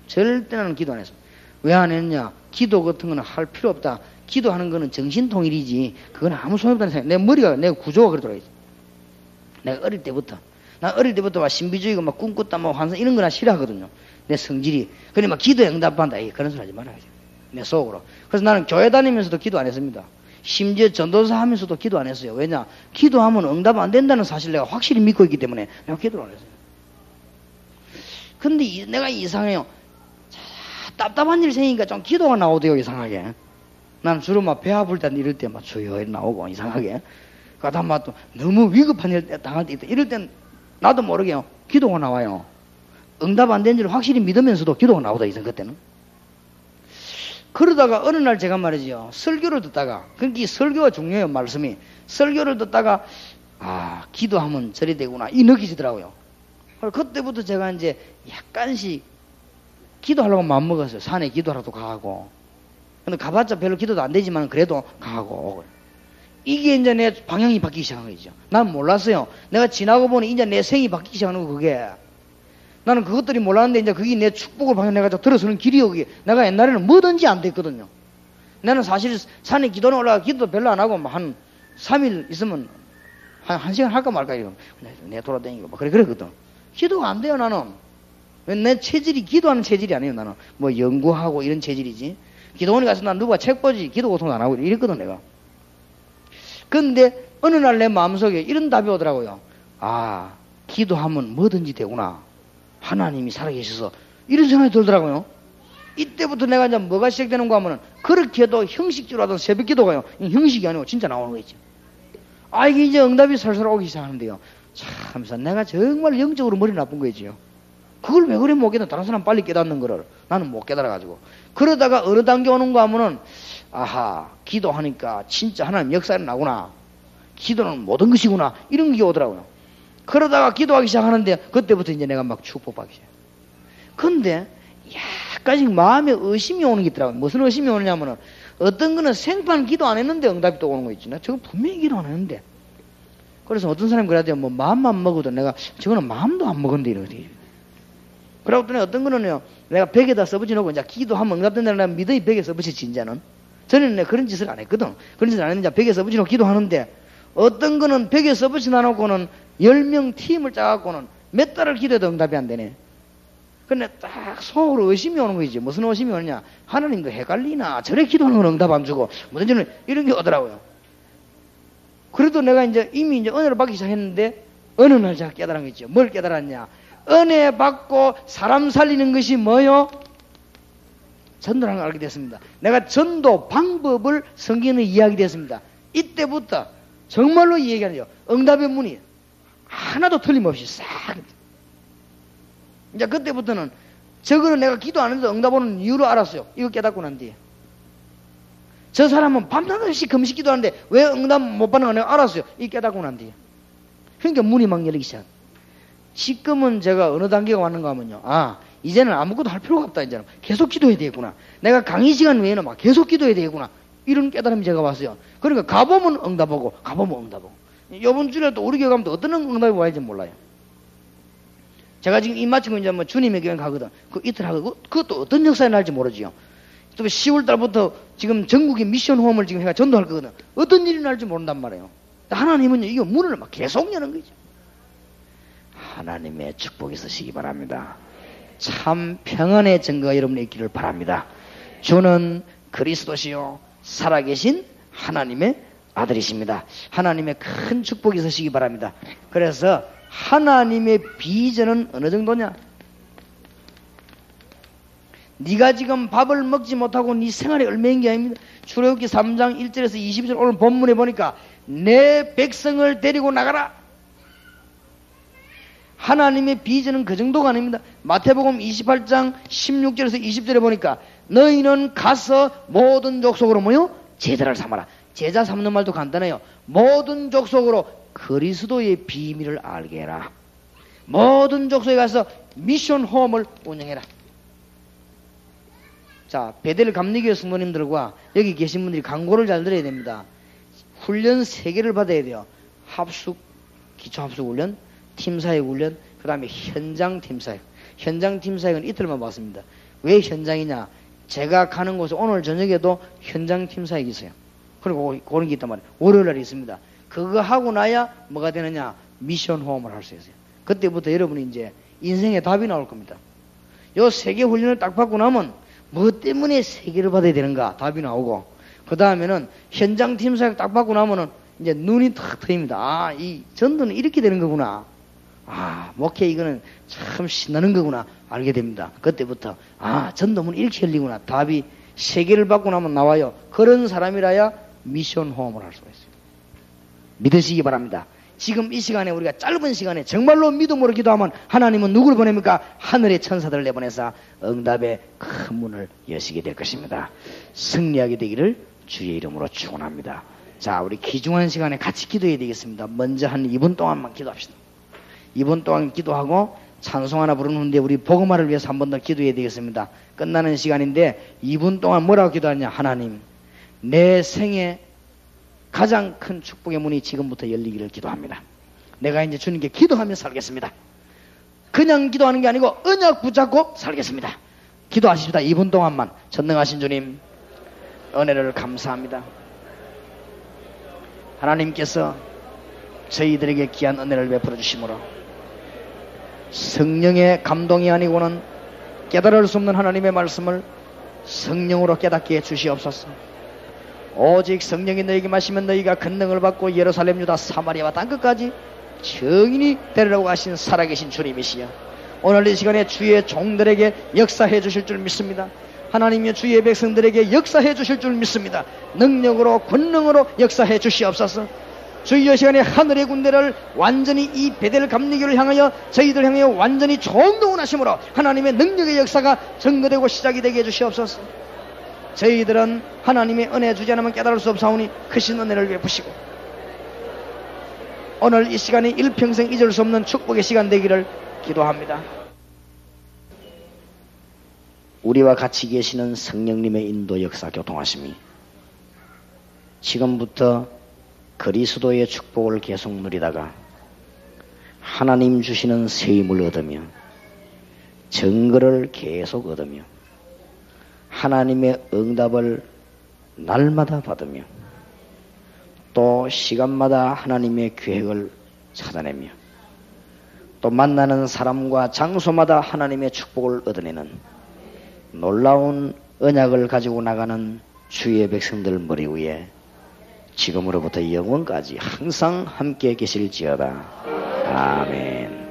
[SPEAKER 1] 절대 나는 기도 안 했어요. 왜 안 했냐? 기도 같은 거는 할 필요 없다. 기도하는 거는 정신통일이지 그건 아무 소용없다는 생각. 내 머리가, 내 구조가 그러더라고요. 내가 어릴 때부터 막 신비주의가 막 꿈꿨다 뭐 환상 이런 거나 싫어하거든요. 내 성질이. 그러니 막 기도에 응답한다. 그런 소리 하지 말아야죠. 내 속으로. 그래서 나는 교회 다니면서도 기도 안 했습니다. 심지어 전도사 하면서도 기도 안 했어요. 왜냐? 기도하면 응답 안 된다는 사실 내가 확실히 믿고 있기 때문에 내가 기도를 안 했어요. 근데 내가 이상해요. 답답한 일 생기니까 좀 기도가 나오대요, 이상하게. 난 주로 막 배 아플 때 이럴 때 막 주여 나오고, 이상하게. 그러다 막 또 너무 위급한 일 당할 때 있다. 이럴 땐 나도 모르게요. 기도가 나와요. 응답 안 된 줄 확실히 믿으면서도 기도가 나오다, 이상 그때는. 그러다가 어느 날 제가 말이죠. 설교를 듣다가, 그러니까 설교가 중요해요, 말씀이. 설교를 듣다가, 기도하면 저리 되구나. 이 느끼시더라고요. 그때부터 제가 이제 약간씩 기도하려고 마음먹었어요. 산에 기도하러도 가고. 근데 가봤자 별로 기도도 안 되지만 그래도 가고. 이게 이제 내 방향이 바뀌기 시작한 거죠. 난 몰랐어요. 내가 지나고 보니 이제 내 생이 바뀌기 시작하는 거, 그게. 나는 그것들이 몰랐는데 이제 그게 내 축복을 방향 내가 들어서는 길이요, 그게. 내가 옛날에는 뭐든지 안 됐거든요. 나는 사실 산에 기도는 올라가 기도도 별로 안 하고 한 3일 있으면 한 시간 할까 말까 이러면 내 돌아다니고 막 그랬거든. 기도가 안 돼요, 나는. 내 체질이 기도하는 체질이 아니에요, 나는. 뭐 연구하고 이런 체질이지. 기도원에 가서 난 누가 책 보지 기도 고통 안 하고 이랬거든, 내가. 근데 어느 날 내 마음속에 이런 답이 오더라고요. 기도하면 뭐든지 되구나. 하나님이 살아계셔서. 이런 생각이 들더라고요. 이때부터 내가 이제 뭐가 시작되는가 하면은 그렇게 해도 형식적으로 하던 새벽 기도가요. 형식이 아니고 진짜 나오는 거있죠. 이게 이제 응답이 살살 오기 시작하는데요. 참, 내가 정말 영적으로 머리 나쁜 거지요. 그걸 왜 그래 못 깨달아? 다른 사람 빨리 깨닫는 거를 나는 못 깨달아가지고. 그러다가 어느 단계 오는가 하면은 기도하니까 진짜 하나님 역사는 나구나. 기도는 모든 것이구나. 이런 게 오더라고요. 그러다가 기도하기 시작하는데 그때부터 이제 내가 막 축복받기 시작해요. 근데 약간씩 마음에 의심이 오는 게 있더라고요. 무슨 의심이 오느냐면은 어떤 거는 생판 기도 안 했는데 응답이 또 오는 거 있지. 저거 분명히 기도 안 했는데. 그래서 어떤 사람이 그래야 뭐 마음만 먹어도 내가 저거는 마음도 안 먹었는데 이러거든요. 그러고 또 어떤 거는요, 내가 벽에다 써붙여 놓고 이제 기도하면 응답된다는 날 믿어이 벽에 써붙였지, 이제는. 전에는 내가 그런 짓을 안 했거든. 그런 짓을 안 했는데 벽에 써붙여 놓고 기도하는데 어떤 거는 벽에 써붙여 놔놓고는 10명 팀을 짜갖고는 몇 달을 기도해도 응답이 안 되네. 근데 딱 속으로 의심이 오는 거지. 무슨 의심이 오느냐? 하나님도 헷갈리나? 저래 기도하는 건 응답 안 주고 무슨 저는 이런 게 오더라고요. 그래도 내가 이제 이미 이제 은혜를 받기 시작했는데 어느 날 제가 깨달은 거죠. 뭘 깨달았냐? 은혜 받고 사람 살리는 것이 뭐요? 전도를 알게 됐습니다. 내가 전도 방법을 성경에 이야기됐습니다. 이때부터 정말로 이 얘기하죠. 응답의 문이 하나도 틀림없이 싹. 이제 그때부터는 저거는 내가 기도 안 해도 응답 오는 이유로 알았어요. 이거 깨닫고 난 뒤에. 저 사람은 밤낮없이 금식 기도하는데 왜 응답 못 받는 거 내가 알았어요. 이 깨닫고 난 뒤에. 그러니까 문이 막 열리기 시작. 지금은 제가 어느 단계가 왔는가 하면요. 아, 이제는 아무것도 할 필요가 없다. 이제는 계속 기도해야 되겠구나. 내가 강의 시간 외에는 막 계속 기도해야 되겠구나. 이런 깨달음이 제가 왔어요. 그러니까 가보면 응답하고 가보면 응답하고. 이번 주에 또 우리 교회 가면 또 어떤 응답이 와야지 몰라요. 제가 지금 이 마치고 이제 뭐 주님의 교회 가거든. 그 이틀 하고 그것도 어떤 역사에 날지 모르지요. 또 10월 달부터 지금 전국의 미션 홈을 지금 해가 전도할 거거든. 어떤 일이 날지 모른단 말이에요. 하나님은요, 이거 문을 막 계속 여는 거죠. 하나님의 축복이 있으시기 바랍니다. 참 평안의 증거가 여러분의 있기를 바랍니다. 주는 그리스도시요 살아계신 하나님의 아들이십니다. 하나님의 큰 축복이 있으시기 바랍니다. 그래서 하나님의 비전은 어느 정도냐? 네가 지금 밥을 먹지 못하고 네 생활이 얼마인 게 아닙니다. 출애굽기 3장 1절에서 20절 오늘 본문에 보니까 내 백성을 데리고 나가라. 하나님의 비전은 그 정도가 아닙니다. 마태복음 28장 16절에서 20절에 보니까 너희는 가서 모든 족속으로 모여 제자를 삼아라. 제자 삼는 말도 간단해요. 모든 족속으로 그리스도의 비밀을 알게 해라. 모든 족속에 가서 미션 홈을 운영해라. 자, 베델 감리교회 성도님들과 여기 계신 분들이 광고를 잘 들어야 됩니다. 훈련 3개를 받아야 돼요. 합숙, 기초합숙 훈련, 팀사역 훈련, 그 다음에 현장 팀사역. 현장 팀사역은 이틀만 받습니다. 왜 현장이냐? 제가 가는 곳에 오늘 저녁에도 현장 팀사역이 있어요. 그리고 그런 게 있단 말이에요. 월요일날이 있습니다. 그거 하고 나야 뭐가 되느냐? 미션 호흡을 할 수 있어요. 그때부터 여러분이 이제 인생의 답이 나올 겁니다. 요 3개 훈련을 딱 받고 나면 뭐 때문에 3개를 받아야 되는가? 답이 나오고, 그 다음에는 현장 팀사역 딱 받고 나면은 이제 눈이 탁 트입니다. 아, 이 전도는 이렇게 되는 거구나. 아, 목회 이거는 참 신나는 거구나. 알게 됩니다. 그때부터, 아, 전도문 이렇게 열리구나. 답이 3개를 받고 나면 나와요. 그런 사람이라야 미션 호흡을 할 수가 있어요. 믿으시기 바랍니다. 지금 이 시간에 우리가 짧은 시간에 정말로 믿음으로 기도하면 하나님은 누구를 보냅니까? 하늘의 천사들을 내보내사 응답의 큰 문을 여시게 될 것입니다. 승리하게 되기를 주의 이름으로 축원합니다. 자, 우리 귀중한 시간에 같이 기도해야 되겠습니다. 먼저 한 2분 동안만 기도합시다. 2분 동안 기도하고 찬송 하나 부르는 후인데 우리 복음화를 위해서 한 번 더 기도해야 되겠습니다. 끝나는 시간인데 2분 동안 뭐라고 기도하냐? 하나님, 내 생에 가장 큰 축복의 문이 지금부터 열리기를 기도합니다. 내가 이제 주님께 기도하며 살겠습니다. 그냥 기도하는 게 아니고 언약 붙잡고 살겠습니다. 기도하십시다. 2분 동안만. 전능하신 주님, 은혜를 감사합니다. 하나님께서 저희들에게 귀한 은혜를 베풀어 주심으로 성령의 감동이 아니고는 깨달을 수 없는 하나님의 말씀을 성령으로 깨닫게 해 주시옵소서. 오직 성령이 너에게 마시면 너희가 권능을 받고 예루살렘, 유다, 사마리아와 땅끝까지 정인이 되리라고 하신 살아계신 주님이시여, 오늘 이 시간에 주의 종들에게 역사해 주실 줄 믿습니다. 하나님의 주의 백성들에게 역사해 주실 줄 믿습니다. 능력으로 권능으로 역사해 주시옵소서. 주의 시간에 하늘의 군대를 완전히 이 베델 감리교를 향하여 저희들 향하여 완전히 총동원하심으로 하나님의 능력의 역사가 증거되고 시작이 되게 해주시옵소서. 저희들은 하나님의 은혜 주지 않으면 깨달을 수 없사오니 크신 은혜를 베푸시고 오늘 이 시간이 일평생 잊을 수 없는 축복의 시간 되기를 기도합니다. 우리와 같이 계시는 성령님의 인도 역사 교통하심이 지금부터 그리스도의 축복을 계속 누리다가 하나님 주시는 새 힘을 얻으며 증거를 계속 얻으며 하나님의 응답을 날마다 받으며 또 시간마다 하나님의 계획을 찾아내며 또 만나는 사람과 장소마다 하나님의 축복을 얻어내는 놀라운 언약을 가지고 나가는 주의 백성들 머리 위에 지금으로부터 영원까지 항상 함께 계실지어다. 아멘.